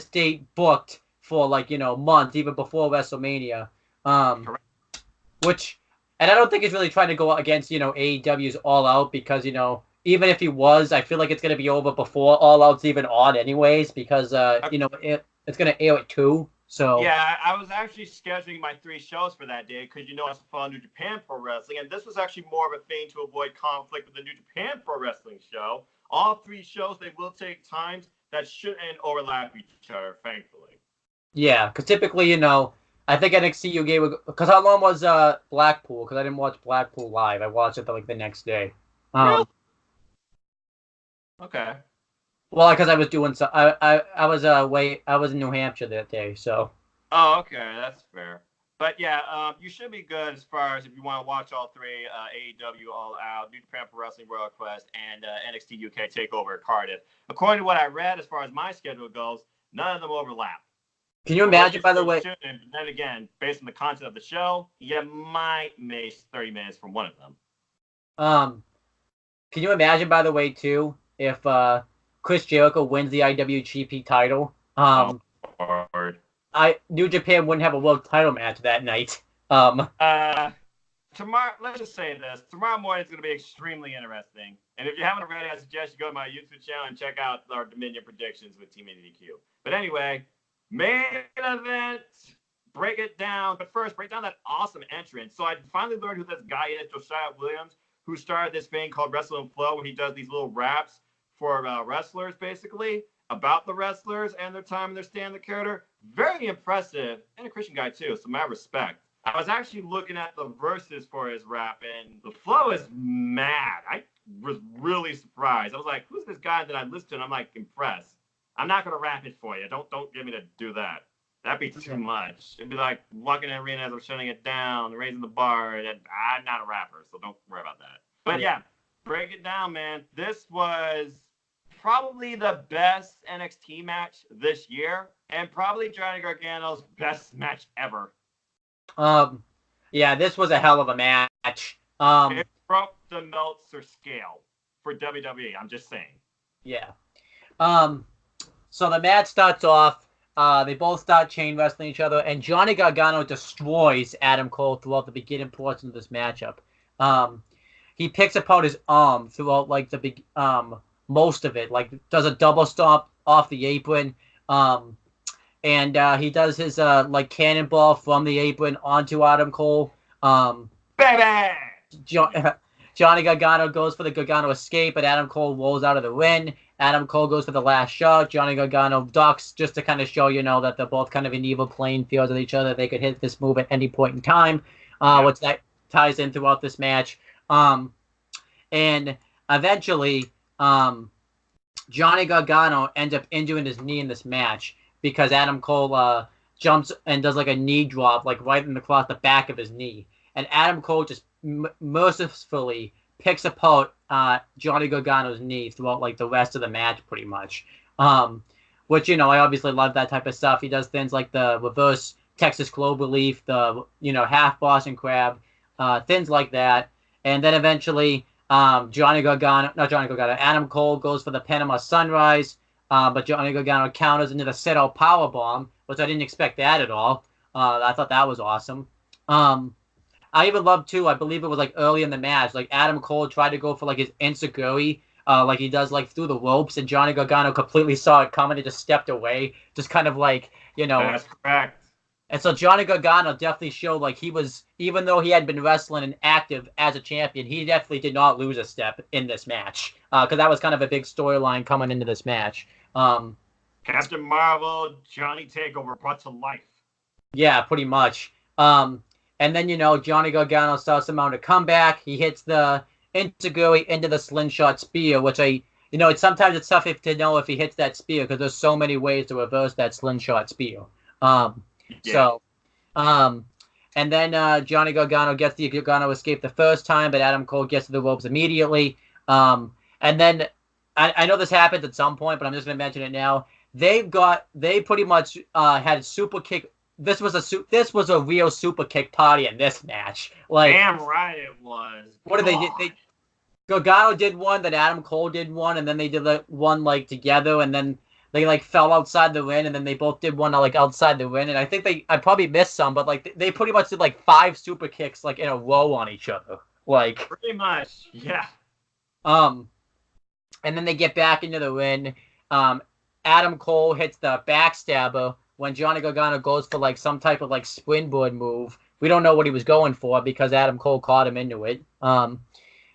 S1: date booked for like months, even before WrestleMania.
S2: Correct.
S1: And I don't think he's really trying to go against AEW's All Out, because even if he was, I feel like it's gonna be over before All Out's even on anyways, because it's gonna air at 2. So
S2: yeah, I was actually scheduling my 3 shows for that day because I follow New Japan Pro Wrestling, and this was actually more of a thing to avoid conflict with the New Japan Pro Wrestling show. All 3 shows, they will take times that shouldn't overlap each other, thankfully.
S1: Yeah, because typically, I think NXT UK, because how long was Blackpool? Because I didn't watch Blackpool live. I watched it the next day.
S2: Really? Okay.
S1: Well, because I was doing so, I was I was in New Hampshire that day, so.
S2: Oh, okay, that's fair. But yeah, you should be good as far as if you want to watch all 3, AEW All Out, New Japan Pro Wrestling Royal Quest, and NXT UK Takeover at Cardiff. According to what I read, as far as my schedule goes, none of them overlap.
S1: Can you imagine, by the way?
S2: And then again, based on the content of the show, you might miss 30 minutes from one of them.
S1: Can you imagine, by the way, too, if Chris Jericho wins the IWGP title? New Japan wouldn't have a world title match that night.
S2: Tomorrow, let's just say this. Tomorrow morning is going to be extremely interesting. And if you haven't already, I suggest you go to my YouTube channel and check out our Dominion predictions with Team NDQ. But anyway, main event, break it down. But first, break down that awesome entrance. So I finally learned who this guy is, Josiah Williams, who started this thing called Wrestle and Flow, where he does these little raps for wrestlers, basically, about the wrestlers and their time and their stand, the character. Very impressive, and a Christian guy, too, so my respect. I was actually looking at the verses for his rap, and the flow is mad. I was really surprised. I was like, who's this guy that I listened to? And I'm like, impressed. I'm not going to rap it for you. Don't get me to do that. That'd be too much. It'd be like walking in the arena as I'm shutting it down, raising the bar, and I'm not a rapper, so don't worry about that. But yeah, break it down, man. This was probably the best NXT match this year, and probably Johnny Gargano's best match ever.
S1: Yeah, this was a hell of a match.
S2: It broke the Meltzer scale for WWE. I'm just saying.
S1: Yeah. So the match starts off. They both start chain wrestling each other, and Johnny Gargano destroys Adam Cole throughout the beginning portion of this matchup. He picks apart his arm throughout like the big most of it, like does a double stomp off the apron, and he does his like cannonball from the apron onto Adam Cole.
S2: Baby!
S1: Johnny Gargano goes for the Gargano escape, but Adam Cole rolls out of the ring. Adam Cole goes for the last shot. Johnny Gargano ducks just to kind of show, that they're both kind of in evil playing fields with each other. They could hit this move at any point in time, which that ties in throughout this match. And eventually, Johnny Gargano ends up injuring his knee in this match because Adam Cole jumps and does like a knee drop, like right across the back of his knee. And Adam Cole just mercifully picks apart Johnny Gargano's knee throughout like the rest of the match, pretty much. Which I obviously love that type of stuff. He does things like the reverse Texas Cloverleaf, the half Boston Crab, things like that. And then eventually, Adam Cole goes for the Panama Sunrise, but Johnny Gargano counters into the sit-out powerbomb, which I didn't expect that at all. I thought that was awesome. I even love too, I believe it was like early in the match, like Adam Cole tried to go for like his enziguri, like he does like through the ropes, and Johnny Gargano completely saw it coming and just stepped away, just kind of like,
S2: That's correct.
S1: And so Johnny Gargano definitely showed like he was, even though he had been wrestling and active as a champion, he definitely did not lose a step in this match, because that was kind of a big storyline coming into this match.
S2: Captain Marvel, Johnny Takeover brought to life. Yeah,
S1: pretty much. And then, Johnny Gargano starts to mount a comeback. He hits the enziguri into the slingshot spear, which sometimes it's tough to know if he hits that spear because there's so many ways to reverse that slingshot spear. And then Johnny Gargano gets the Gargano escape the first time, but Adam Cole gets to the ropes immediately. And then I know this happens at some point, but I'm just going to mention it now. They pretty much had a super kick. This was a real super kick party in this match. Like,
S2: damn right it was.
S1: What did they do? Gargano did one, then Adam Cole did one, and then they did one like together, and then they like fell outside the ring, and then they both did one like outside the ring, and I think I probably missed some, but like they pretty much did like 5 super kicks like in a row on each other, like
S2: pretty much, yeah.
S1: And then they get back into the ring. Adam Cole hits the backstabber when Johnny Gargano goes for like some type of like springboard move. We don't know what he was going for because Adam Cole caught him into it.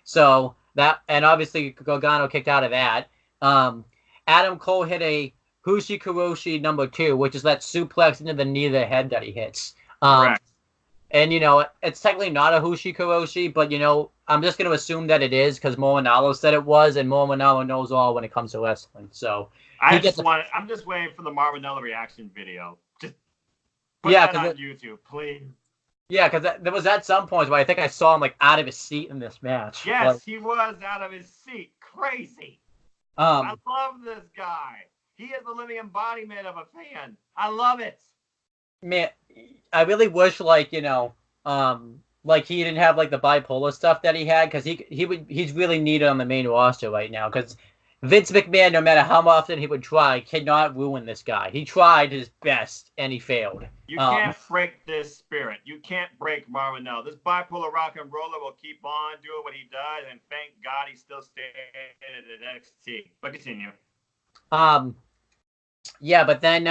S1: So that, and obviously Gargano kicked out of that. Adam Cole hit a Hushi-Kuroshi number 2, which is that suplex into the knee of the head that he hits.
S2: Correct.
S1: And, it's technically not a Hushi-Kuroshi, but, I'm just going to assume that it is because Morinalo said it was, and Morinalo knows all when it comes to wrestling. So
S2: I'm just waiting for the Morinalo reaction video. Just put that on YouTube, please.
S1: Yeah, because there was at some points where I think I saw him, like, out of his seat in this match.
S2: Yes, he was out of his seat. Crazy. I love this guy. He is the living embodiment of a fan. I love it.
S1: Man, I really wish, like, he didn't have, like, the bipolar stuff that he had, because he's really needed on the main roster right now, because Vince McMahon, no matter how often he would try, cannot ruin this guy. He tried his best, and he failed.
S2: You can't break this spirit. You can't break Morinalo. This bipolar rock and roller will keep on doing what he does, and thank God he's still staying at NXT. But continue.
S1: Yeah, but then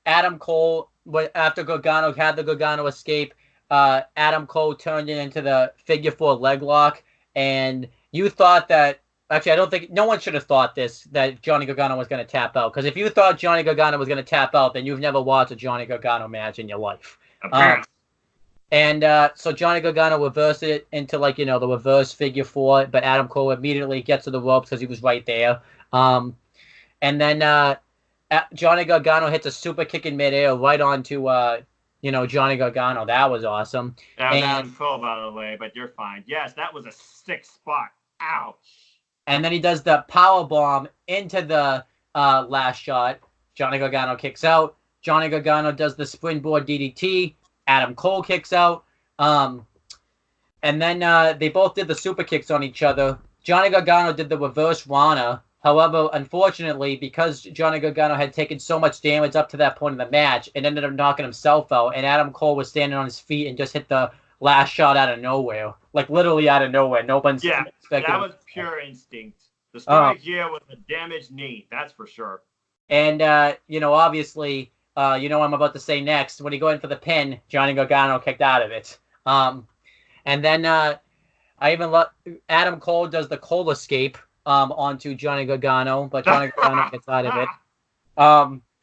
S1: Adam Cole, after Gargano had the Gargano escape, Adam Cole turned it into the figure 4 leg lock, and you thought that. Actually, I don't think no one should have thought this that Johnny Gargano was going to tap out. Because if you thought Johnny Gargano was going to tap out, then you've never watched a Johnny Gargano match in your life.
S2: Apparently.
S1: So Johnny Gargano reversed it into the reverse figure four, but Adam Cole immediately gets to the ropes because he was right there. And then Johnny Gargano hits a super kick in midair right onto Johnny Gargano. That was awesome.
S2: That was cool, by the way, but you're fine. Yes, that was a sick spot. Ouch.
S1: And then he does the power bomb into the last shot. Johnny Gargano kicks out. Johnny Gargano does the springboard DDT. Adam Cole kicks out. And then they both did the super kicks on each other. Johnny Gargano did the reverse Rana. However, unfortunately, because Johnny Gargano had taken so much damage up to that point in the match, it ended up knocking himself out. And Adam Cole was standing on his feet and just hit the last shot out of nowhere. Like, literally out of nowhere. Nobody's expecting.
S2: That was pure instinct. The story here was a damaged knee. That's for sure.
S1: And, obviously, what I'm about to say next. When he go in for the pin, Johnny Gargano kicked out of it. And then Adam Cole does the Cole escape onto Johnny Gargano, but Johnny Gargano gets out of it.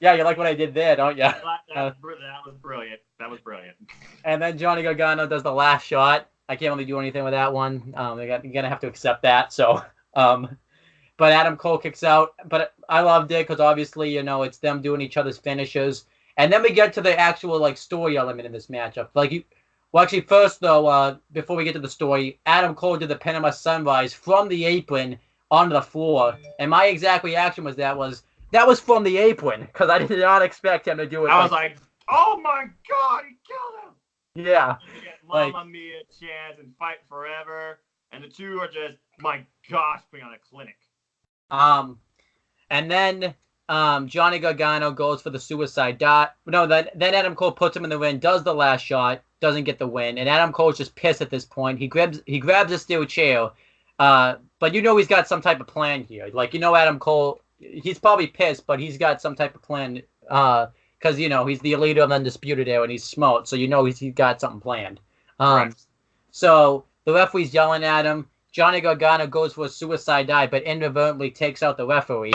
S1: Yeah, you like what I did there, don't you?
S2: That was brilliant. That was brilliant.
S1: And then Johnny Gargano does the last shot. I can't really do anything with that one. You're gonna have to accept that. So, but Adam Cole kicks out. But I loved it because obviously, it's them doing each other's finishes. And then we get to the actual story element in this matchup. Actually, first though, before we get to the story, Adam Cole did the Panama Sunrise from the apron onto the floor, and my exact reaction was that was from the apron because I did not expect him to do it.
S2: I was like, "Oh my God, he killed him!"
S1: Yeah,
S2: Mamma Mia chance and fight forever, and the two are just, my gosh, putting on a clinic.
S1: And then Johnny Gargano goes for the suicide dot. No, then Adam Cole puts him in the ring, does the last shot, doesn't get the win, and Adam Cole's just pissed at this point. He grabs a steel chair, but he's got some type of plan here. Adam Cole, he's probably pissed, but he's got some type of plan because he's the leader of Undisputed Era and he's smart, so he's got something planned.
S2: Right.
S1: So the referee's yelling at him. Johnny Gargano goes for a suicide dive, but inadvertently takes out the referee.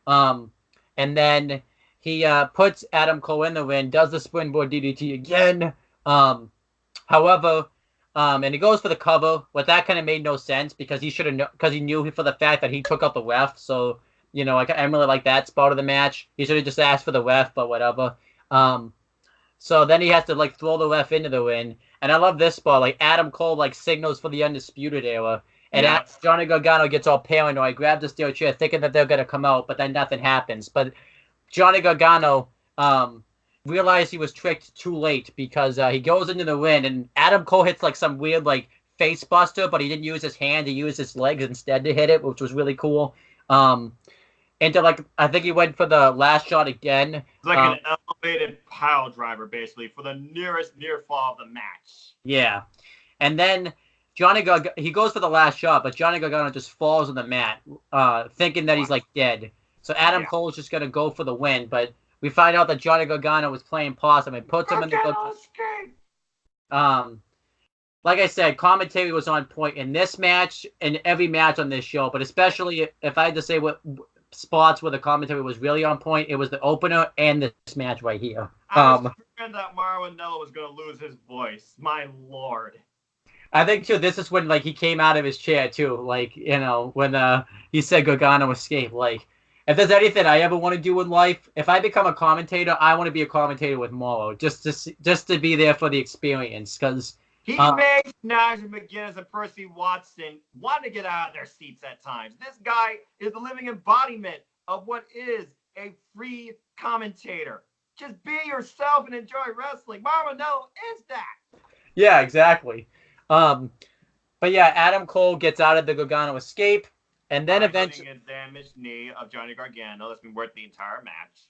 S1: And then he puts Adam Cole in the ring, does the springboard DDT again. However, and he goes for the cover, but that kind of made no sense because he should have, because he knew for the fact that he took out the ref. So, I really like that spot of the match. He should have just asked for the ref, but whatever. So then he has to throw the ref into the ring, and I love this spot. Adam Cole signals for the Undisputed Era. And Johnny Gargano gets all paranoid, grabs a steel chair, thinking that they're going to come out, but then nothing happens. But Johnny Gargano realized he was tricked too late because he goes into the ring, and Adam Cole hits some weird face buster, but he didn't use his hand; he used his legs instead to hit it, which was really cool. I think he went for the last shot again.
S2: It's an elevated pile driver, basically, for the nearest near fall of the match.
S1: Yeah, and then he goes for the last shot, but Johnny Gargano just falls on the mat, thinking that he's dead. So Adam Cole's just gonna go for the win, but we find out that Johnny Gargano was playing possum and puts him in the. Like I said, commentary was on point in this match and every match on this show, but especially if I had to say what spots where the commentary was really on point, it was the opener and this match right here.
S2: I was scared that Marinello was gonna lose his voice. My lord.
S1: I think too. This is when he came out of his chair too. When he said Gargano escape. If there's anything I ever want to do in life, if I become a commentator, I want to be a commentator with Morrow, just to be there for the experience. Because
S2: he made Nigel McGuinness and Percy Watson want to get out of their seats at times. This guy is the living embodiment of what is a free commentator. Just be yourself and enjoy wrestling. Marinello is that.
S1: Yeah, exactly. But yeah, Adam Cole gets out of the Gargano escape, and then eventually
S2: a damaged knee of Johnny Gargano that's been worth the entire match.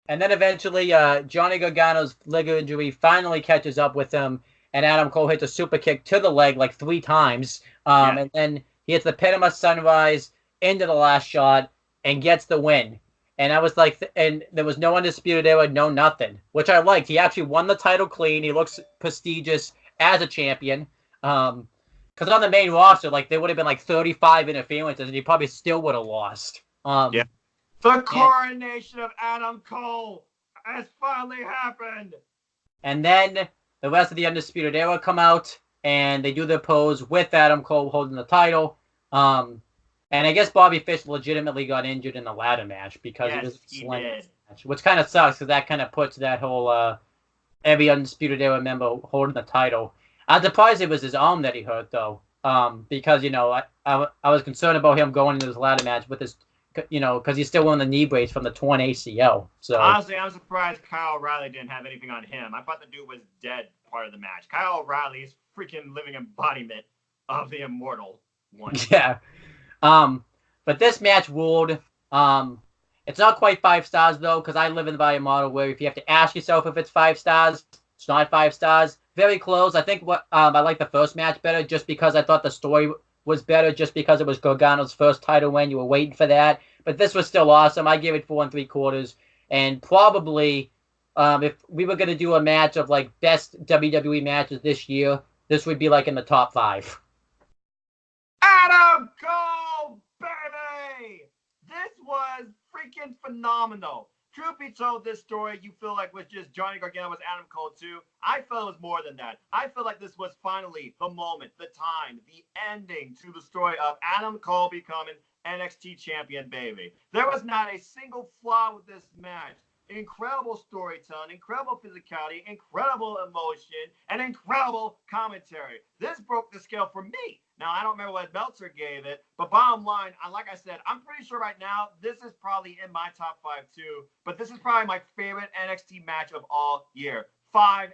S1: And then eventually, Johnny Gargano's leg injury finally catches up with him, and Adam Cole hits a super kick to the leg 3 times. And then he hits the Panama Sunrise into the last shot and gets the win. And I was and there was no Undisputed Era, no nothing, which I liked. He actually won the title clean. He looks prestigious as a champion. Because on the main roster, like, there would have been like 35 interferences, and he probably still would have lost.
S2: Yeah. The
S1: And,
S2: coronation of Adam Cole has finally happened.
S1: and then the rest of the Undisputed Era come out, and they do their pose with Adam Cole holding the title. And I guess Bobby Fish legitimately got injured in the ladder match because
S2: Yes,
S1: it was a
S2: he
S1: sling
S2: did.
S1: match, which kind of sucks because that kind of puts that whole every Undisputed Era member holding the title. I'm surprised it was his arm that he hurt though, because I was concerned about him going into this ladder match with his, because he's still wearing the knee brace from the torn ACL. So
S2: honestly, I'm surprised Kyle O'Reilly didn't have anything on him. I thought the dude was dead part of the match. Kyle O'Reilly is freaking living embodiment of the immortal one.
S1: Yeah. But this match ruled. It's not quite 5 stars though, because I live in the value model where if you have to ask yourself if it's 5 stars, it's not 5 stars. Very close. I think I like the first match better just because I thought the story was better, just because it was Gargano's first title win. You were waiting for that, but this was still awesome. I gave it 4 3/4, and probably if we were gonna do a match of like best WWE matches this year, this would be like in the top 5.
S2: Adam Cole, baby! This was freaking phenomenal. Truth be told, this story you feel like was just Johnny Gargano was Adam Cole too. I felt it was more than that. I feel like this was finally the moment, the time, the ending to the story of Adam Cole becoming NXT champion, baby. There was not a single flaw with this match. Incredible storytelling, incredible physicality, incredible emotion, and incredible commentary. This broke the scale for me. Now, I don't remember what Meltzer gave it, but bottom line, like I said, I'm pretty sure right now this is probably in my top 5 too, but this is probably my favorite NXT match of all year. 5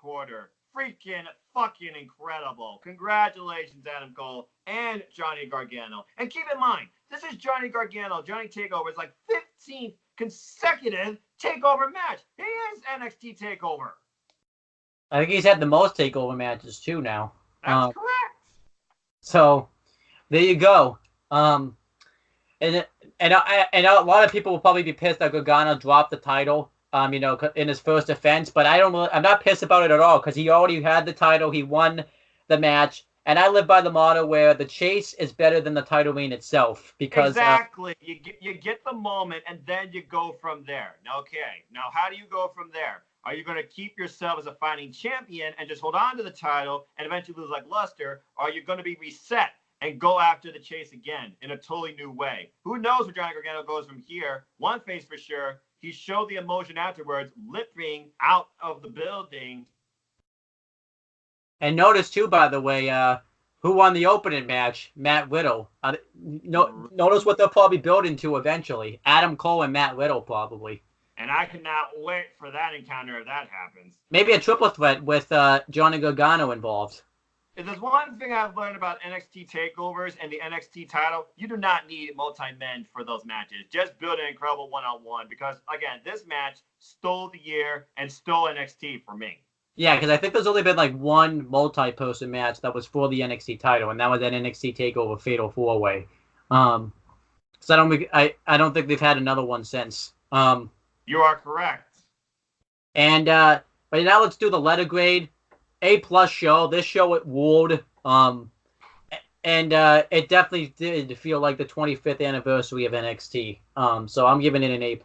S2: 1/4. Freaking fucking incredible. Congratulations, Adam Cole and Johnny Gargano. And keep in mind, this is Johnny Gargano. Johnny Takeover's like 15th consecutive takeover match. He is NXT takeover.
S1: I think he's had the most takeover matches too now.
S2: That's correct.
S1: So there you go. And a lot of people will probably be pissed that Gargano dropped the title. In his first defense, but I'm not pissed about it at all because he already had the title. He won the match, and I live by the motto where the chase is better than the title reign itself. Because
S2: exactly, you get the moment, and then you go from there. Okay, now how do you go from there? Are you going to keep yourself as a fighting champion and just hold on to the title and eventually lose like luster? Or are you going to be reset and go after the chase again in a totally new way? Who knows where Johnny Gargano goes from here? One thing's for sure. He showed the emotion afterwards, limping out of the building.
S1: And notice too, by the way, who won the opening match? Matt Riddle. Notice what they'll probably build into eventually. Adam Cole and Matt Riddle probably.
S2: And I cannot wait for that encounter if that happens.
S1: Maybe a triple threat with Johnny Gargano involved.
S2: If there's one thing I've learned about NXT takeovers and the NXT title, you do not need multi-men for those matches. Just build an incredible one-on-one because, again, this match stole the year and stole NXT for me.
S1: Yeah, because I think there's only been like one multi-person match that was for the NXT title, and that was that NXT Takeover Fatal 4-Way. So I don't think they've had another one since.
S2: You are correct.
S1: And but now let's do the letter grade. A+ show. This show it ruled. And it definitely did feel like the 25th anniversary of NXT. So I'm giving it an A+.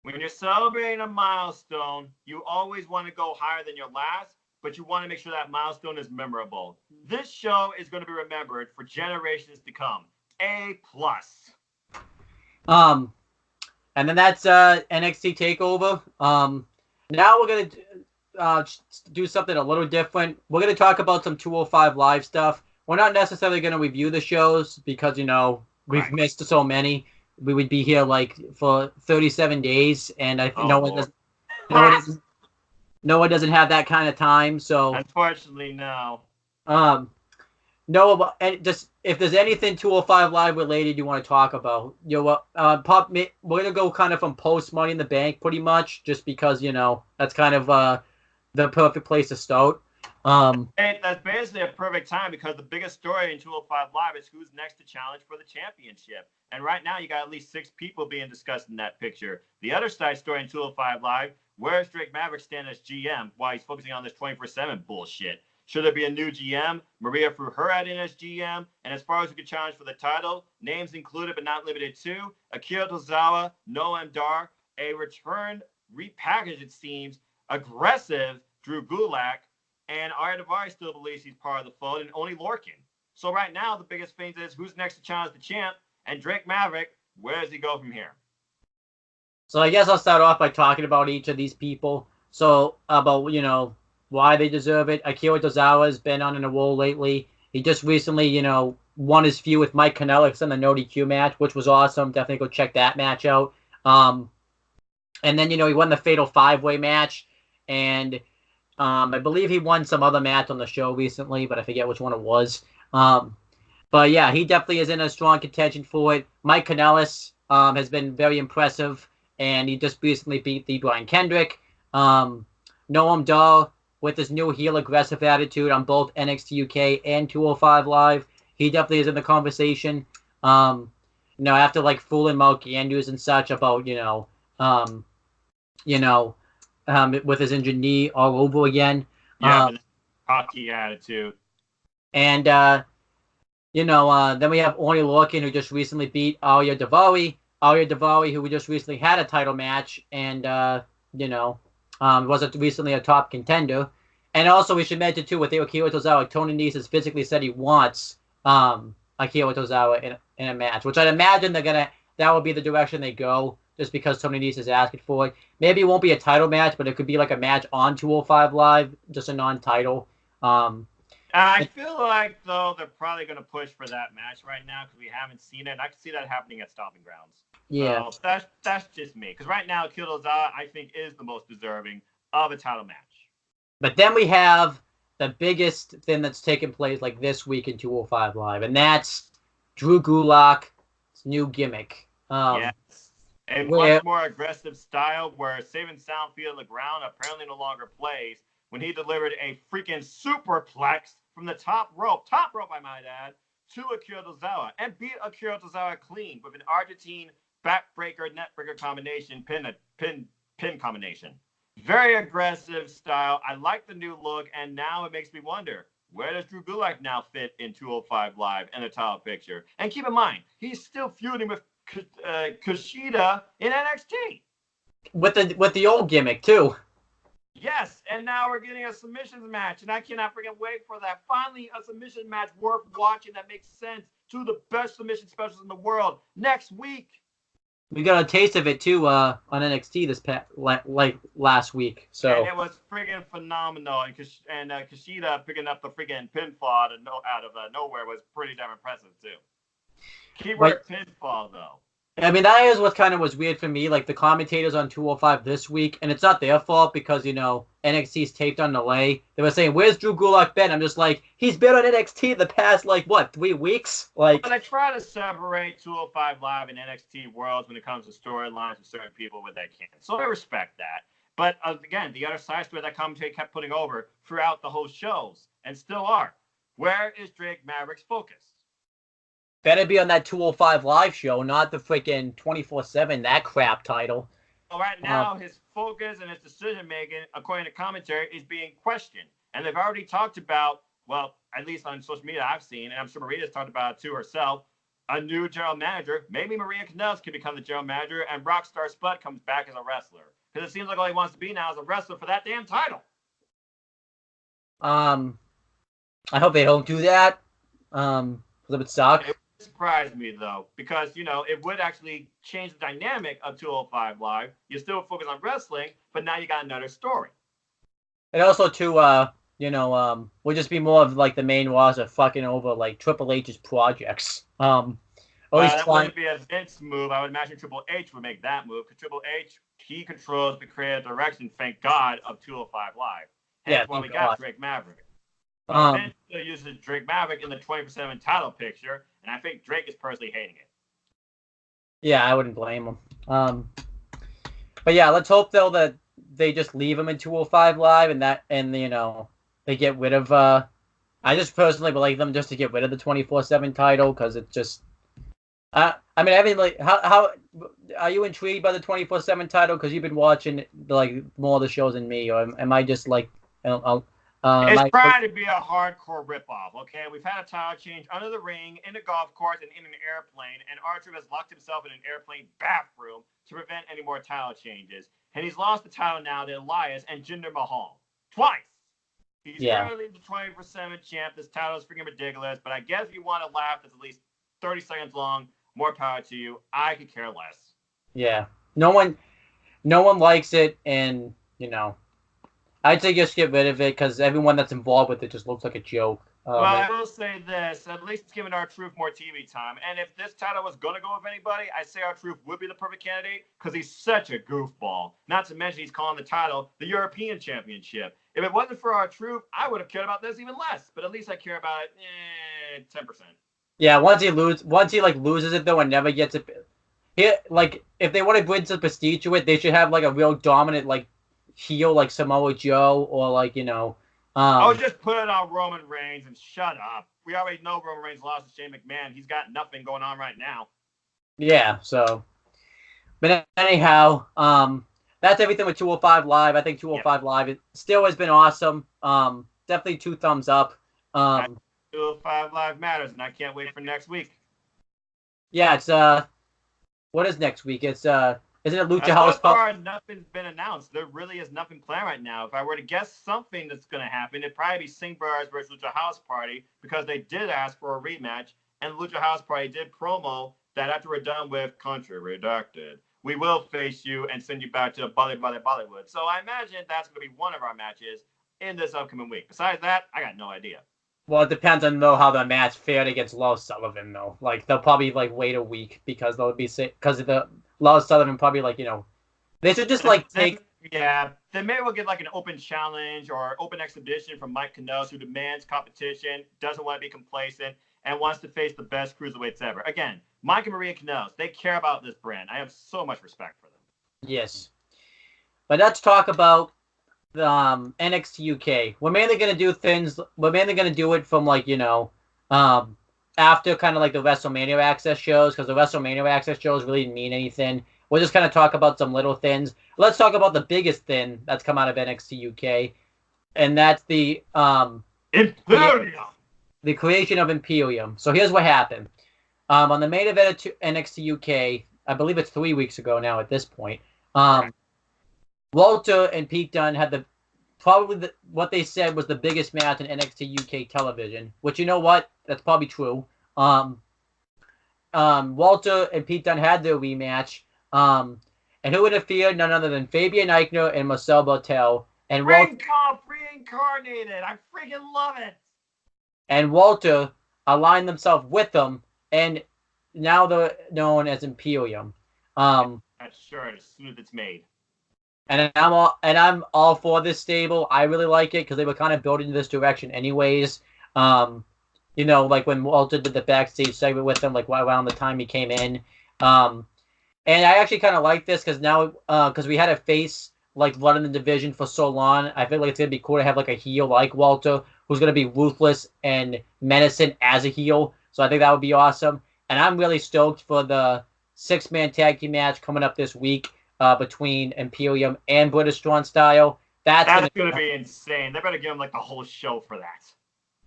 S2: When you're celebrating a milestone, you always want to go higher than your last, but you want to make sure that milestone is memorable. This show is going to be remembered for generations to come. A+.
S1: And then that's NXT Takeover. Now we're gonna do something a little different. We're going to talk about some 205 Live stuff. We're not necessarily going to review the shows because, we've missed so many. We would be here like for 37 days, and no one doesn't have that kind of time. So
S2: unfortunately, no.
S1: No, and just if there's anything 205 Live related you want to talk about, we're gonna go kind of from post Money in the Bank, pretty much, just because that's kind of the perfect place to start.
S2: That's basically a perfect time because the biggest story in 205 Live is who's next to challenge for the championship. And right now, you got at least 6 people being discussed in that picture. The other side story in 205 Live, where's Drake Maverick stand as GM while he's focusing on this 24/7 bullshit? Should there be a new GM? Maria threw her at in as GM. And as far as who could challenge for the title, names included but not limited to Akira Tozawa, Noam Dar, a return repackaged, it seems, aggressive Drew Gulak, and Arya Daivari still believes he's part of the fold, and only Lorcan. So right now, the biggest thing is who's next to challenge the champ, and Drake Maverick, where does he go from here?
S1: So I guess I'll start off by talking about each of these people. So about, why they deserve it. Akira Tozawa has been on a roll lately. He just recently, won his feud with Mike Kanellis in the No DQ match, which was awesome. Definitely go check that match out. And then, he won the Fatal 5-Way match. And I believe he won some other match on the show recently, but I forget which one it was. But yeah, he definitely is in a strong contention for it. Mike Kanellis has been very impressive, and he just recently beat the Brian Kendrick. Noam Dar, with his new heel aggressive attitude on both NXT UK and 205 Live, he definitely is in the conversation. After like fooling Mark Andrews and such about, with his injured knee all over again.
S2: Yeah, hockey attitude.
S1: And then we have Oney Lorcan, who just recently beat Arya Daivari. Arya Daivari, who we just recently had a title match, and was recently a top contender. And also, we should mention, too, with Akira Tozawa, Tony Nese has physically said he wants Akira Tozawa in a match, which I'd imagine that would be the direction they go, just because Tony Nese is asking for it. Maybe it won't be a title match, but it could be like a match on 205 Live, just a non-title.
S2: I feel like, though, they're probably going to push for that match right now because we haven't seen it. And I can see that happening at Stomping Grounds.
S1: Yeah.
S2: So that's just me. Because right now, Akira Tozawa, I think, is the most deserving of a title match.
S1: But then we have the biggest thing that's taken place like this week in 205 Live, and that's Drew Gulak's new gimmick.
S2: Yes. A much more aggressive style where saving sound feet on the ground apparently no longer plays when he delivered a freaking superplex from the top rope I might add, to Akira Tozawa and beat Akira Tozawa clean with an Argentine backbreaker, netbreaker combination, pin combination. Very aggressive style. I like the new look, and now it makes me wonder, where does Drew Gulak now fit in 205 Live in the title picture? And keep in mind, he's still feuding with Kushida in NXT.
S1: With the old gimmick, too.
S2: Yes, and now we're getting a submissions match, and I cannot freaking wait for that. Finally, a submission match worth watching that makes sense. Two of the best submission specials in the world next week.
S1: We got a taste of it too on NXT this last week. So
S2: and it was freaking phenomenal, and Kushida picking up the freaking pinfall out of nowhere was pretty damn impressive too. Keyword pinfall though.
S1: I mean, that is what kind of was weird for me. Like the commentators on 205 this week, and it's not their fault because NXT's taped on delay. They were saying, "Where's Drew Gulak been?" I'm just like, he's been on NXT the past 3 weeks. Like,
S2: but I try to separate 205 Live and NXT worlds when it comes to storylines with certain people when they can. So I respect that. But again, the other side story that commentary kept putting over throughout the whole shows and still are. Where is Drake Maverick's focus?
S1: Better be on that 205 Live show, not the freaking 24/7 that crap title.
S2: Well, right now, his focus and his decision-making, according to commentary, is being questioned. And they've already talked about, well, at least on social media I've seen, and I'm sure Maria's talked about it too herself, a new general manager. Maybe Maria Kanellis can become the general manager, and Rockstar Spud comes back as a wrestler. Because it seems like all he wants to be now is a wrestler for that damn title.
S1: I hope they don't do that. Because it would suck.
S2: It would surprise me, though, because, it would actually change the dynamic of 205 Live. You still focus on wrestling, but now you got another story.
S1: And also, too, would just be more of, the main roster fucking over, Triple H's projects.
S2: That wouldn't be a Vince move. I would imagine Triple H would make that move, because Triple H, he controls the creative direction, thank God, of 205 Live. Hence why we got Drake Maverick. Vince still uses Drake Maverick in the 24/7 title picture, and I think Drake is personally hating it.
S1: Yeah, I wouldn't blame him. But yeah, let's hope though that they just leave him in 205 Live and they get rid of. I just personally would like them just to get rid of the 24/7 title because it just. How are you intrigued by the 24/7 title? Because you've been watching more of the shows than me, or am I just
S2: It's trying to be a hardcore ripoff, okay? We've had a title change under the ring, in a golf course, and in an airplane, and R-Truth has locked himself in an airplane bathroom to prevent any more title changes. And he's lost the title now to Elias and Jinder Mahal. Twice! He's currently the 24/7 champ. This title is freaking ridiculous, but I guess if you want a laugh that's at least 30 seconds long, more power to you. I could care less.
S1: Yeah. No one likes it, and, I'd say just get rid of it because everyone that's involved with it just looks like a joke.
S2: Well, I will say this. At least it's giving R-Truth more TV time. And if this title was going to go with anybody, I say R-Truth would be the perfect candidate because he's such a goofball. Not to mention he's calling the title the European Championship. If it wasn't for R-Truth, I would have cared about this even less. But at least I care about it 10%.
S1: Yeah, once he loses it though and never gets it. If they want to bring some prestige to it, they should have like a real dominant heel like Samoa Joe or
S2: just put it on Roman Reigns and shut up. We already know Roman Reigns lost to Shane McMahon. He's got nothing going on right now.
S1: Yeah, so. But anyhow, that's everything with 205 Live. I think 205 Live it still has been awesome. Definitely 2 thumbs up.
S2: 205 Live matters, and I can't wait for next week.
S1: Yeah, it's what is next week? It's isn't it Lucha House
S2: Party? Nothing's been announced. There really is nothing planned right now. If I were to guess something that's going to happen, it'd probably be Sing Brothers versus Lucha House Party because they did ask for a rematch, and Lucha House Party did promo that after we're done with Country Redacted, we will face you and send you back to Bollywood. So I imagine that's going to be one of our matches in this upcoming week. Besides that, I got no idea.
S1: Well, it depends on how the match fared against Lars Sullivan though. They'll probably wait a week because they'll be sick because of the Lars Sullivan probably they should just take.
S2: Yeah, then maybe we'll get an open challenge or open exhibition from Mike Kanellis, who demands competition, doesn't want to be complacent, and wants to face the best cruiserweights ever. Again, Mike and Maria Kanellis, they care about this brand. I have so much respect for them.
S1: Yes, but let's talk about the NXT UK. We're mainly gonna do things. We're mainly gonna do it from after kind of the WrestleMania Access shows because the WrestleMania Access shows really didn't mean anything. We'll just kind of talk about some little things. Let's talk about the biggest thing that's come out of NXT UK, and that's the
S2: Imperium.
S1: The creation of Imperium. So here's what happened. On the main event of NXT UK, I believe it's 3 weeks ago now at this point. Walter and Pete Dunne had what they said was the biggest match in NXT UK television, which you know what? That's probably true. Walter and Pete Dunne had their rematch. And who interfered? None other than Fabian Eichner and Marcel Bartel. And
S2: reincarnated. I freaking love it.
S1: And Walter aligned themselves with them, and now they're known as Imperium.
S2: That's sure as soon as it's made.
S1: And I'm all for this stable. I really like it because they were kind of building in this direction, anyways. When Walter did the backstage segment with them, around the time he came in. And I actually kind of like this because now, because we had a face running the division for so long, I feel like it's gonna be cool to have a heel like Walter who's gonna be ruthless and menacing as a heel. So I think that would be awesome. And I'm really stoked for the 6-man tag team match coming up this week. Between Imperium and British Strong Style. That's going
S2: to be insane. They better give them the whole show for that.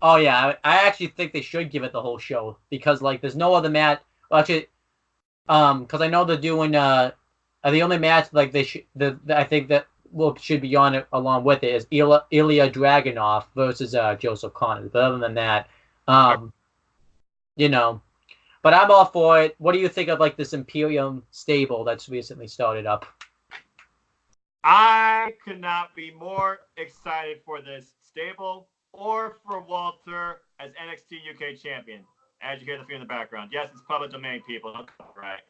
S1: Oh, yeah. I actually think they should give it the whole show because, there's no other match. Well, actually, because I know they're doing, the only match, I think that should be on it along with it is Ilya Dragunov versus Joseph Connors. But other than that, But I'm all for it. What do you think of this Imperium stable that's recently started up?
S2: I could not be more excited for this stable or for Walter as NXT UK champion. As you hear the theme in the background. Yes, it's public domain, people. Right.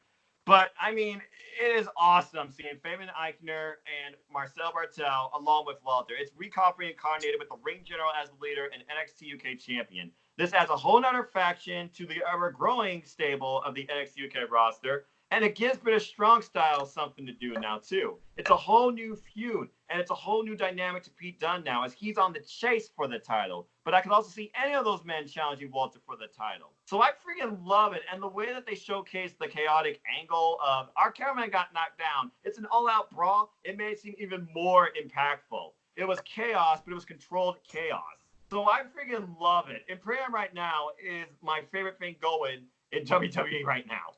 S2: But, it is awesome seeing Fabian Eichner and Marcel Bartel along with Walter. It's Recop reincarnated with the ring general as the leader and NXT UK champion. This adds a whole nother faction to the ever-growing stable of the NXT UK roster, and it gives British Strong Style something to do now, too. It's a whole new feud, and it's a whole new dynamic to Pete Dunne now as he's on the chase for the title. But I could also see any of those men challenging Walter for the title. So I freaking love it, and the way that they showcase the chaotic angle of our cameraman got knocked down, it's an all-out brawl, it made it seem even more impactful. It was chaos, but it was controlled chaos. So I freaking love it. Imperium right now is my favorite thing going in WWE right now.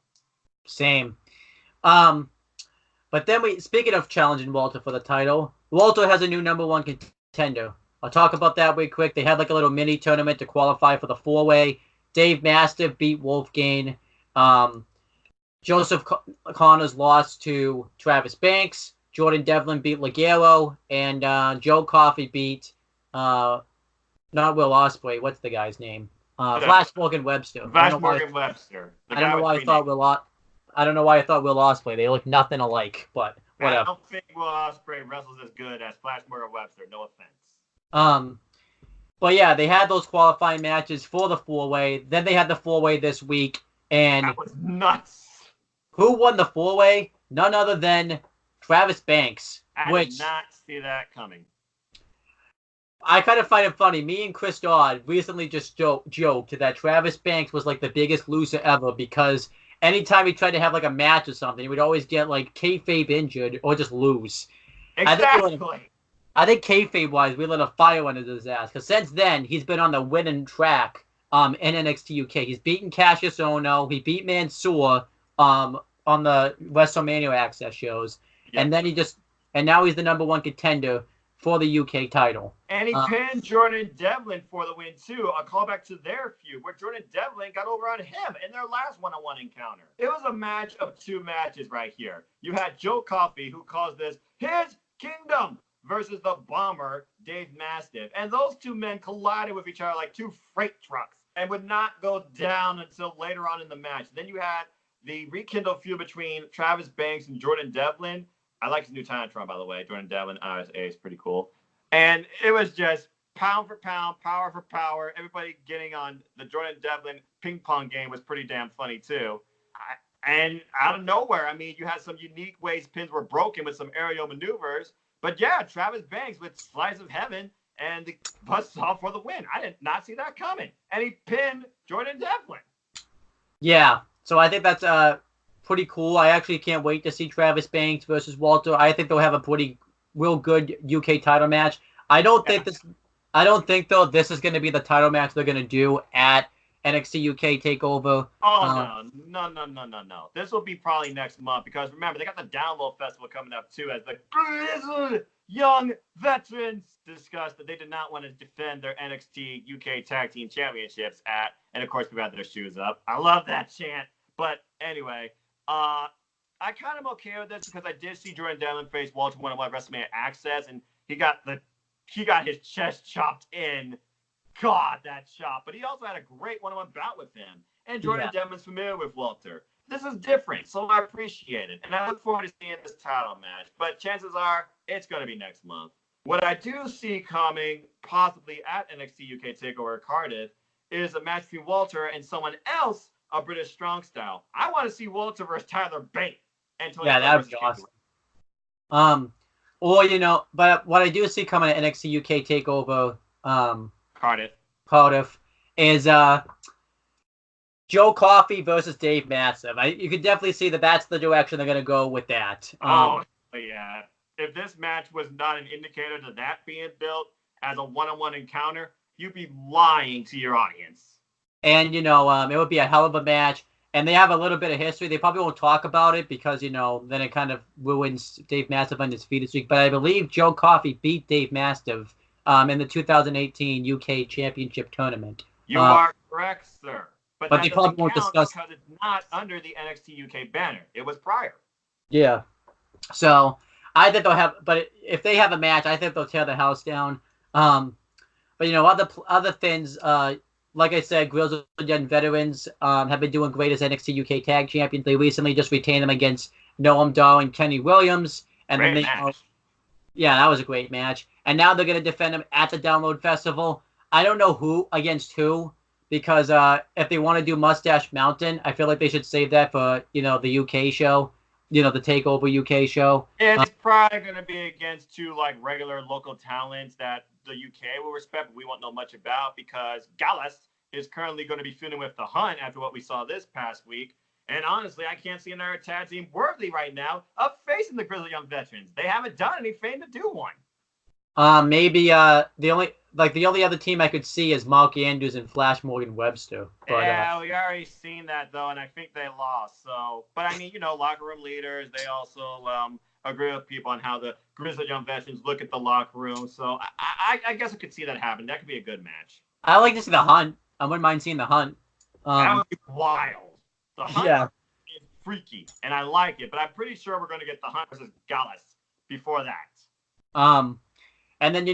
S1: Same. But then speaking of challenging Walter for the title, Walter has a new number one contender. I'll talk about that real quick. They had like a little mini tournament to qualify for the four-way. Dave Mastiff beat Wolfgang. Joseph Connors lost to Travis Banks. Jordan Devlin beat Ligero. And Joe Coffey beat, not Will Ospreay. What's the guy's name? Flash Morgan Webster.
S2: Flash Morgan Webster.
S1: I don't know why I thought I don't know why I thought Will Ospreay. They look nothing alike, but whatever.
S2: I don't think Will Ospreay wrestles as good as Flash Morgan Webster. No offense.
S1: But yeah, they had those qualifying matches for the four-way. Then they had the four-way this week, and
S2: that was nuts.
S1: Who won the four-way? None other than Travis Banks.
S2: I did not see that coming.
S1: I kind of find it funny. Me and Chris Dodd recently just joked that Travis Banks was like the biggest loser ever because anytime he tried to have like a match or something, he would always get like kayfabe injured or just lose.
S2: Exactly.
S1: I think kayfabe-wise, we lit a fire under his ass because since then he's been on the winning track in NXT UK. He's beaten Cassius Ohno. He beat Mansoor on the WrestleMania Access shows, yep. And now he's the number one contender for the UK title.
S2: And he pinned Jordan Devlin for the win too. A callback to their feud where Jordan Devlin got over on him in their last one-on-one encounter. It was a match of two matches right here. You had Joe Coffey, who calls this his kingdom, versus the bomber, Dave Mastiff. And those two men collided with each other like two freight trucks and would not go down until later on in the match. Then you had the rekindled feud between Travis Banks and Jordan Devlin. I like his new Titantron, by the way. Jordan Devlin, RSA, is pretty cool. And it was just pound for pound, power for power. Everybody getting on the Jordan Devlin ping pong game was pretty damn funny, too. And out of nowhere, I mean, you had some unique ways pins were broken with some aerial maneuvers. But yeah, Travis Banks with Slice of Heaven and the buzzsaw for the win. I did not see that coming. And he pinned Jordan Devlin.
S1: Yeah, so I think that's pretty cool. I actually can't wait to see Travis Banks versus Walter. I think they'll have a real good UK title match. I don't think though this is going to be the title match they're going to do at NXT UK TakeOver.
S2: Oh, no. This will be probably next month because remember, they got the Download Festival coming up too as the Grizzled Young Veterans discussed that they did not want to defend their NXT UK Tag Team Championships at, and of course, we got their shoes up. I love that chant. But anyway, I kind of okay with this because I did see Jordan Devlin face Walter one-on-one WrestleMania Access, and he got his chest chopped in. God, that chop. But he also had a great one-on-one bout with him. And Jordan Devlin's familiar with Walter. This is different, so I appreciate it. And I look forward to seeing this title match. But chances are, it's going to be next month. What I do see coming, possibly at NXT UK TakeOver Cardiff, is a match between Walter and someone else, a British Strong Style. I want to see Walter versus Tyler Bate.
S1: Yeah, that would be awesome. But what I do see coming at NXT UK TakeOver, Cardiff is Joe Coffey versus Dave Mastiff. You could definitely see that's the direction they're going to go with that.
S2: Yeah. If this match was not an indicator to that being built as a one-on-one encounter, you'd be lying to your audience.
S1: And, it would be a hell of a match. And they have a little bit of history. They probably won't talk about it because, then it kind of ruins Dave Mastiff on his feet streak. But I believe Joe Coffey beat Dave Mastiff in the 2018 UK Championship Tournament.
S2: You are correct, sir. But
S1: they probably won't discuss
S2: because it's not under the NXT UK banner. It was prior.
S1: Yeah. So I think they'll have, but if they have a match, I think they'll tear the house down. But other things, like I said, Grizzled Young Veterans have been doing great as NXT UK Tag Champions. They recently just retained them against Noam Dar and Kenny Williams, and
S2: great match.
S1: That was a great match. And now they're going to defend them at the Download Festival. I don't know who against who, because if they want to do Mustache Mountain, I feel like they should save that for, the UK show, the TakeOver UK show.
S2: It's probably going to be against two, regular local talents that the UK will respect, but we won't know much about because Gallus is currently going to be feuding with The Hunt after what we saw this past week. And honestly, I can't see another tag team worthy right now of facing the Grizzled Young Veterans. They haven't done anything to do one.
S1: Maybe the only other team I could see is Mark Andrews and Flash Morgan Webster. But
S2: Yeah, we already seen that though, and I think they lost. So, but I mean, locker room leaders, they also agree with people on how the Grizzly Young veterans look at the locker room. So, I guess I could see that happen. That could be a good match.
S1: I like to see the Hunt. I wouldn't mind seeing the Hunt.
S2: That would be wild. The Hunt
S1: Yeah.
S2: is freaky, and I like it. But I'm pretty sure we're going to get the Hunt versus Gallus before that.
S1: Um, and then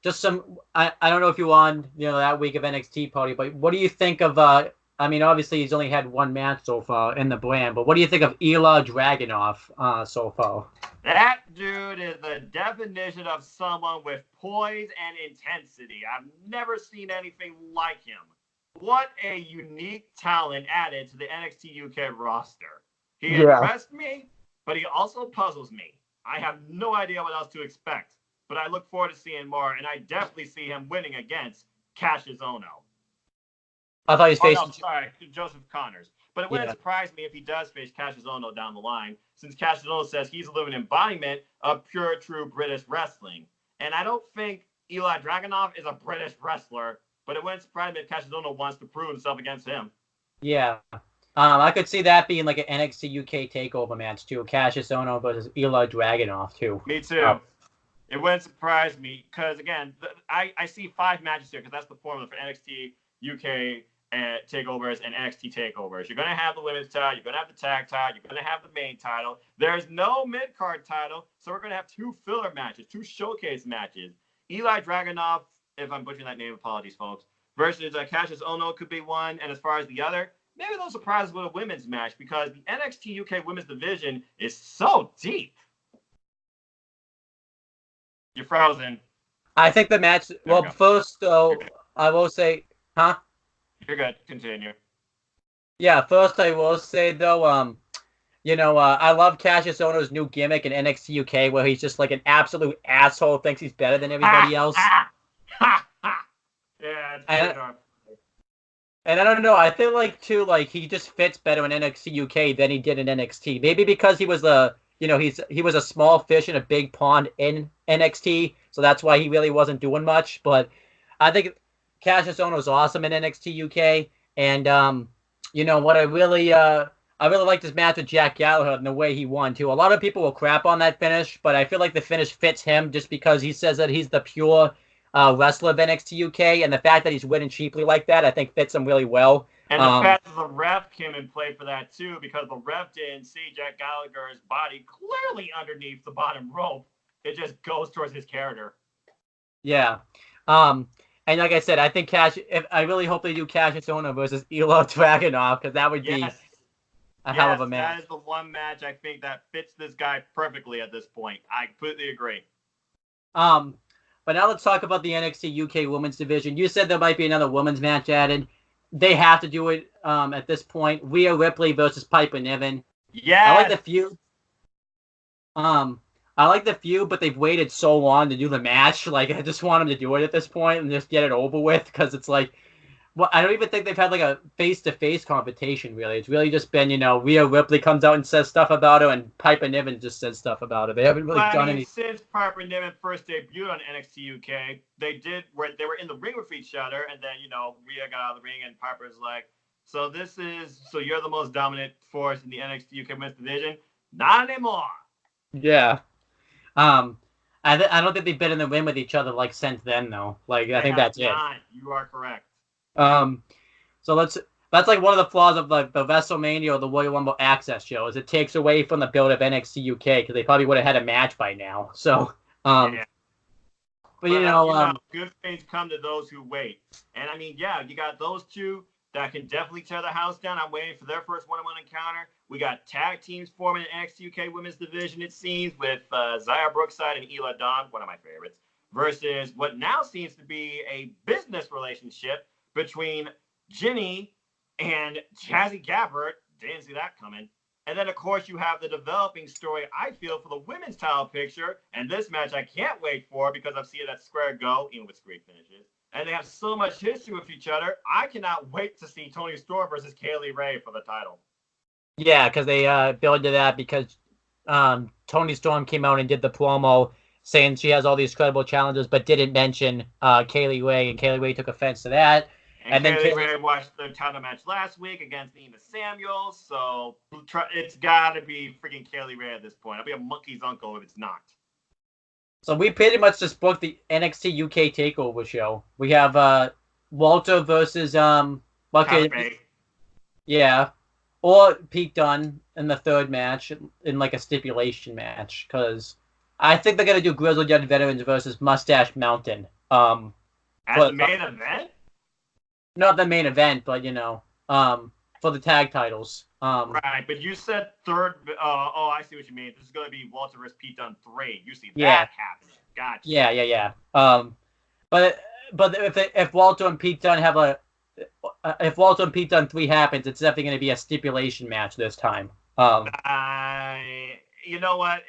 S1: just some. I don't know if you won that week of NXT party, but what do you think of? I mean, obviously he's only had one match so far in the brand, but what do you think of Ilya Dragunov so far?
S2: That dude is the definition of someone with poise and intensity. I've never seen anything like him. What a unique talent added to the NXT UK roster. He impressed me, but he also puzzles me. I have no idea what else to expect, but I look forward to seeing more, and I definitely see him winning against Cassius Ohno.
S1: I thought he was facing.
S2: No, sorry, Joseph Connors. But it wouldn't surprise me if he does face Cassius Ohno down the line, since Cassius Ohno says he's a living embodiment of pure, true British wrestling. And I don't think Ilya Dragunov is a British wrestler, but it wouldn't surprise me if Cassius Ohno wants to prove himself against him.
S1: Yeah. I could see that being like an NXT UK takeover match too. Cassius Ohno versus Ilya Dragunov too.
S2: Me too. It wouldn't surprise me because, again, I see 5 matches here because that's the formula for NXT UK takeovers and NXT takeovers. You're going to have the women's title, you're going to have the tag title, you're going to have the main title. There's no mid-card title, so we're going to have 2 filler matches, 2 showcase matches. Ilya Dragunov, if I'm butchering that name, apologies, folks, versus Cassius Ohno could be one. And as far as the other, maybe they'll surprise us with a women's match because the NXT UK women's division is so deep. You're frozen.
S1: I think the match. Well, first though, I will say, huh?
S2: You're good. Continue.
S1: Yeah, first I will say though, I love Cassius Ohno's new gimmick in NXT UK, where he's just like an absolute asshole, thinks he's better than everybody else.
S2: Yeah,
S1: and I don't know. I feel like too, like he just fits better in NXT UK than he did in NXT. Maybe because he was he was a small fish in a big pond in NXT, so that's why he really wasn't doing much. But I think Cassius Ohno is awesome in NXT UK, and what I really like this match with Jack Gallagher and the way he won too. A lot of people will crap on that finish, but I feel like the finish fits him just because he says that he's the pure wrestler of NXT UK, and the fact that he's winning cheaply like that, I think fits him really well.
S2: And the fact that the ref came in play for that too, because the ref didn't see Jack Gallagher's body clearly underneath the bottom rope. It just goes towards his character.
S1: Yeah. And like I said, I think I really hope they do Cassius Ohno versus Ilya Dragunov, because that would be a hell of a match.
S2: That is the one match I think that fits this guy perfectly at this point. I completely agree.
S1: But now let's talk about the NXT UK Women's Division. You said there might be another women's match added. They have to do it at this point. Rhea Ripley versus Piper Niven.
S2: Yeah.
S1: I like the feud. I like the feud, but they've waited so long to do the match. Like, I just want them to do it at this point and just get it over with, because it's like, well, I don't even think they've had like a face-to-face competition, really. It's really just been, Rhea Ripley comes out and says stuff about her, and Piper Niven just says stuff about her. They haven't really done any.
S2: Since Piper Niven first debuted on NXT UK, they were in the ring with each other, and then Rhea got out of the ring, and Piper's like, so you're the most dominant force in the NXT UK Men's Division? Not anymore.
S1: Yeah. I don't think they've been in the ring with each other like since then, though. Like, I think that's it.
S2: You are correct.
S1: So that's like one of the flaws of the WrestleMania or the Royal Rumble Access show, is it takes away from the build of NXT UK, because they probably would have had a match by now. So,
S2: yeah.
S1: But
S2: good things come to those who wait. And I mean, yeah, you got those two that can definitely tear the house down. I'm waiting for their first one-on-one encounter. We got tag teams forming in NXT UK Women's Division, it seems, with Xia Brookside and Ela Dawn, one of my favorites, versus what now seems to be a business relationship between Ginny and Jazzy Gabbert. Didn't see that coming. And then, of course, you have the developing story, I feel, for the women's title picture. And this match I can't wait for, because I've seen it at Square Go, even with great finishes. And they have so much history with each other. I cannot wait to see Toni Storm versus Kaylee Ray for the title.
S1: Yeah, because they built to that because Toni Storm came out and did the promo saying she has all these credible challenges, but didn't mention Kaylee Ray, and Kaylee Ray took offense to that.
S2: And
S1: And then
S2: Kaylee Ray watched the title match last week against Nina Samuels, so it's got to be freaking Kaylee Ray at this point. I'll be a monkey's uncle if it's not.
S1: So we pretty much just booked the NXT UK Takeover show. We have Walter versus yeah, or Pete Dunne in the third match in like a stipulation match, because I think they're gonna do Grizzled Young Veterans versus Mustache Mountain.
S2: As the main event?
S1: Not the main event, but for the tag titles.
S2: Right, but you said third. I see what you mean. This is gonna be Walter vs. Pete Dunne 3. You see that happening? Gotcha.
S1: Yeah. But if Walter and Pete Dunne have if Walter and Pete Dunne 3 happens, it's definitely going to be a stipulation match this time.
S2: You know what?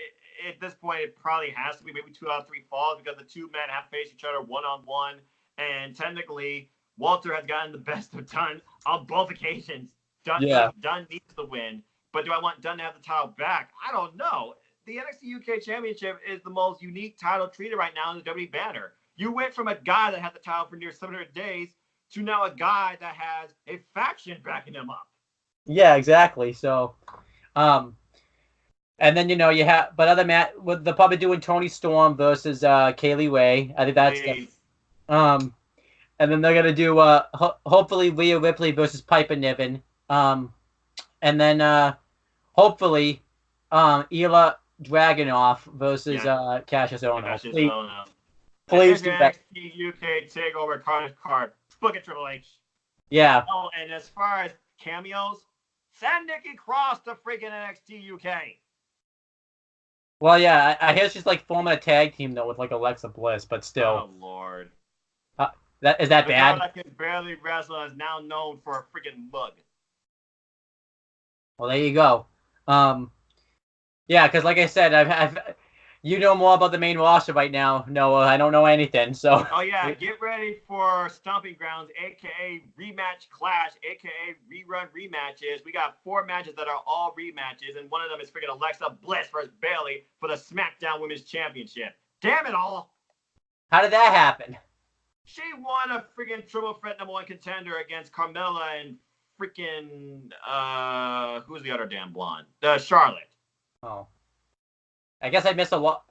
S2: At this point, it probably has to be maybe 2 out of 3 falls because the two men have faced each other one-on-one, and technically, Walter has gotten the best of Dunne on both occasions. Dunne needs the win, but do I want Dunne to have the title back? I don't know. The NXT UK Championship is the most unique title treated right now in the WWE banner. You went from a guy that had the title for near 700 days to now a guy that has a faction backing him up.
S1: Yeah, exactly. So, and then you have, but other match, they're probably doing Toni Storm versus Kaylee Ray. I think that's and then they're gonna do hopefully Rhea Ripley versus Piper Niven. And then hopefully Ilya Dragunov versus Cassius Ohno. Please do that.
S2: NXT UK Takeover card. Book it, Triple H.
S1: Yeah.
S2: Oh, and as far as cameos, send Nikki Cross to freaking NXT UK.
S1: Well, yeah, I hear she's like forming a tag team though with like Alexa Bliss, but still.
S2: Oh Lord.
S1: Is that bad?
S2: That can barely wrestle is now known for a freaking mug.
S1: Well, there you go. Yeah, because like I said, I've you know more about the main roster right now, Noah. I don't know anything, so.
S2: Oh yeah, get ready for Stomping Grounds, aka Rematch Clash, aka Rerun Rematches. We got 4 matches that are all rematches, and one of them is freaking Alexa Bliss versus Bayley for the SmackDown Women's Championship. Damn it all!
S1: How did that happen?
S2: She won a freaking triple threat #1 contender against Carmella and freaking who's the other damn blonde? Charlotte.
S1: Oh. I guess I missed a lot.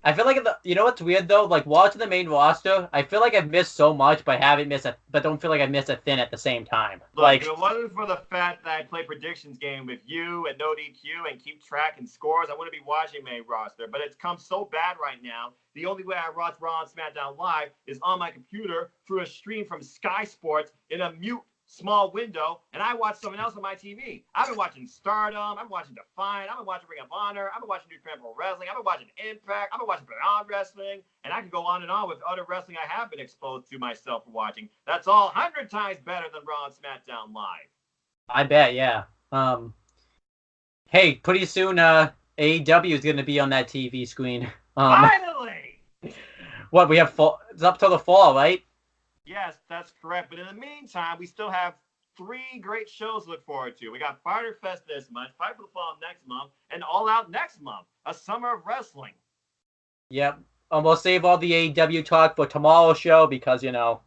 S1: I feel like you know what's weird though? Like watching the main roster, I feel like I've missed so much, but don't feel like I've missed a thing at the same time.
S2: Look, like, if it wasn't for the fact that I play predictions game with you and no DQ and keep track and scores, I wouldn't be watching main roster. But it's come so bad right now. The only way I watch Raw and SmackDown live is on my computer through a stream from Sky Sports in a mute small window, and I watch someone else on my TV. I've been watching Stardom, I've been watching Defiant, I've been watching Ring of Honor, I've been watching New Japan Pro Wrestling, I've been watching Impact, I've been watching Beyond Wrestling, and I can go on and on with other wrestling I have been exposed to myself for watching. That's all 100 times better than Raw and SmackDown Live.
S1: I bet, yeah. Hey, pretty soon AEW is going to be on that TV screen.
S2: Finally!
S1: What, we have it's up till the fall, right?
S2: Yes, that's correct. But in the meantime, we still have 3 great shows to look forward to. We got Fighter Fest this month, Fight for the Fall next month, and All Out next month. A summer of wrestling.
S1: Yep. We'll save all the AEW talk for tomorrow's show because because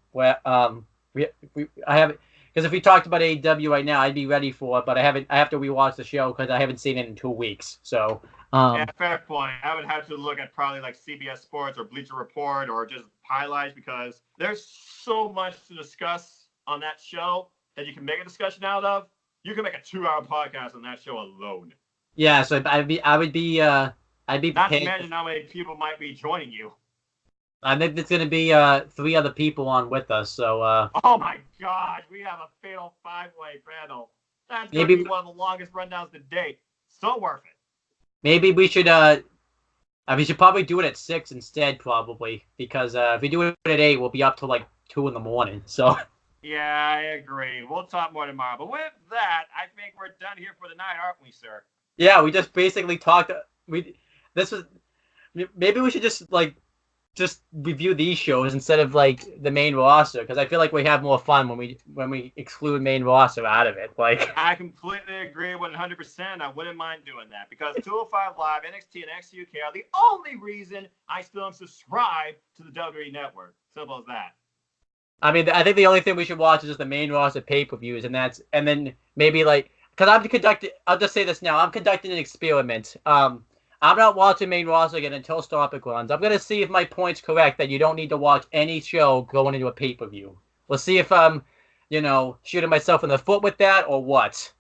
S1: if we talked about AEW right now, I'd be ready for it, but I have to rewatch the show because I haven't seen it in 2 weeks. So.
S2: Yeah, fair point. I would have to look at probably like CBS Sports or Bleacher Report or just highlights because there's so much to discuss on that show that you can make a discussion out of. You can make a 2-hour podcast on that show alone. Yeah,
S1: so I'd be
S2: not to mention how many people might be joining you.
S1: I think there's gonna be 3 other people on with us. So.
S2: Oh my God, we have a fatal 5-way panel. That's gonna be one of the longest rundowns to date. So worth it.
S1: Maybe we should we should probably do it at 6 instead, probably, because if we do it at 8, we'll be up till like 2 in the morning. So.
S2: Yeah, I agree. We'll talk more tomorrow. But with that, I think we're done here for the night, aren't we, sir?
S1: Yeah, we just basically talked. Maybe we should just like just review these shows instead of like the main roster, because I feel like we have more fun when we exclude main roster out of it. Like,
S2: I completely agree 100%. I wouldn't mind doing that because 205 Live, NXT, and NXT UK are the only reason I still am subscribed to the WWE Network. Simple as that.
S1: I mean, I think the only thing we should watch is just the main roster pay-per-views, and then maybe like, because I'm conducting. I'll just say this now. I'm conducting an experiment. I'm not watching main roster again until Topic runs. I'm gonna see if my point's correct that you don't need to watch any show going into a pay-per-view. We'll see if I'm, shooting myself in the foot with that or what.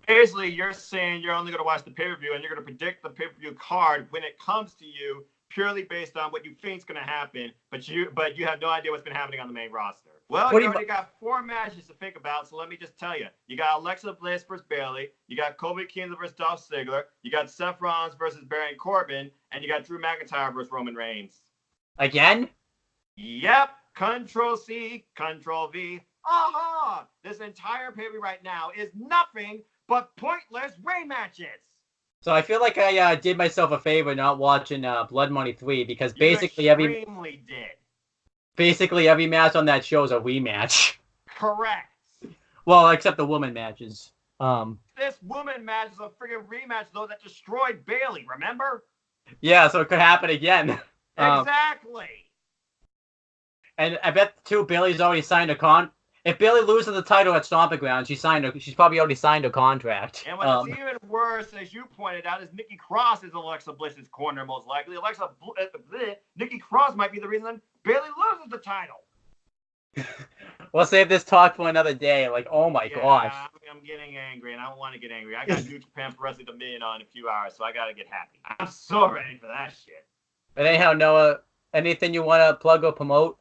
S2: Basically, you're saying you're only going to watch the pay-per-view and you're going to predict the pay-per-view card when it comes to you purely based on what you think is going to happen, but you have no idea what's been happening on the main roster. Well, you already got 4 matches to think about, so let me just tell you. You got Alexa Bliss versus Bayley, you got Kobe Kingston versus Dolph Ziggler, you got Seth Rollins versus Baron Corbin, and you got Drew McIntyre versus Roman Reigns.
S1: Again?
S2: Yep. Control-C, Control-V. Aha! This entire pay-per-view right now is nothing but pointless rematches.
S1: So I feel like I did myself a favor not watching Blood Money 3 because
S2: you extremely did.
S1: Basically every match on that show is a rematch.
S2: Correct.
S1: Well, except the woman matches.
S2: This woman match is a freaking rematch though that destroyed Bayley. Remember?
S1: Yeah, so it could happen again.
S2: Exactly.
S1: And I bet too, Bayley's already signed a If Bayley loses the title at Stomping Ground, she's probably already signed a contract.
S2: And what's even worse, as you pointed out, is Nikki Cross is Alexa Bliss's corner most likely. Nikki Cross might be the reason Bayley loses the title.
S1: We'll save this talk for another day. Like, oh my gosh.
S2: I'm getting angry, and I don't want to get angry. I got New Japan Pro Wrestling Dominion on in a few hours, so I got to get happy. I'm so ready for that shit.
S1: But anyhow, Noah, anything you want to plug or promote?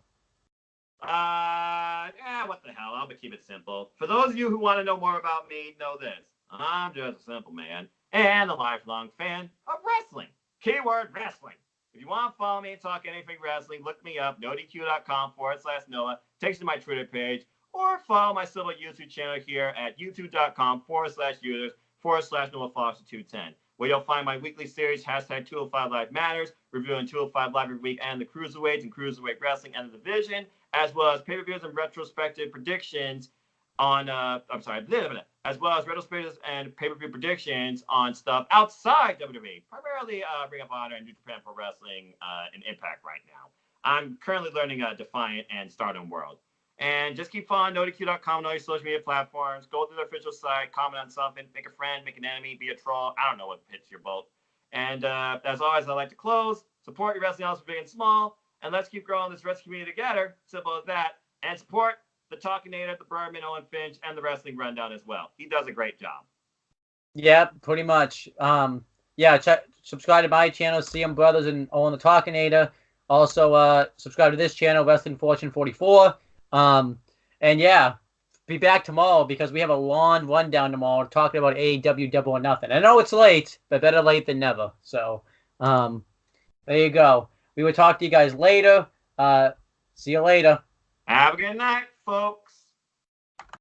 S2: What the hell? I'll keep it simple. For those of you who want to know more about me, know this. I'm just a simple man and a lifelong fan of wrestling. Keyword wrestling. If you want to follow me and talk anything wrestling, look me up, nodq.com/Noah. Takes you to my Twitter page. Or follow my civil YouTube channel here at youtube.com/users/NoahFoster210, where you'll find my weekly series, hashtag 205 Live Matters, reviewing 205 Live every week and the Cruiserweights and Cruiserweight Wrestling and the division, as well as pay-per-views and retrospective predictions on, as well as retrospectives and pay-per-view predictions on stuff outside WWE, primarily Ring of Honor and New Japan Pro Wrestling and Impact right now. I'm currently learning Defiant and Stardom World. And just keep following NotiQ.com on all your social media platforms. Go to their official site, comment on something, make a friend, make an enemy, be a troll. I don't know what hits your boat. And as always, I'd like to close. Support your wrestling house, big and small. And let's keep growing this wrestling community together. Simple as that. And support the Talkinator, the Birdman, Owen Finch, and the Wrestling Rundown as well. He does a great job.
S1: Yeah, pretty much. Subscribe to my channel, CM Brothers and Owen the Talkinator. Also, subscribe to this channel, Wrestling Fortune 44. And yeah, be back tomorrow because we have a long rundown tomorrow talking about AEW Double or Nothing. I know it's late, but better late than never. So, there you go. We will talk to you guys later. See you later.
S2: Have a good night, folks.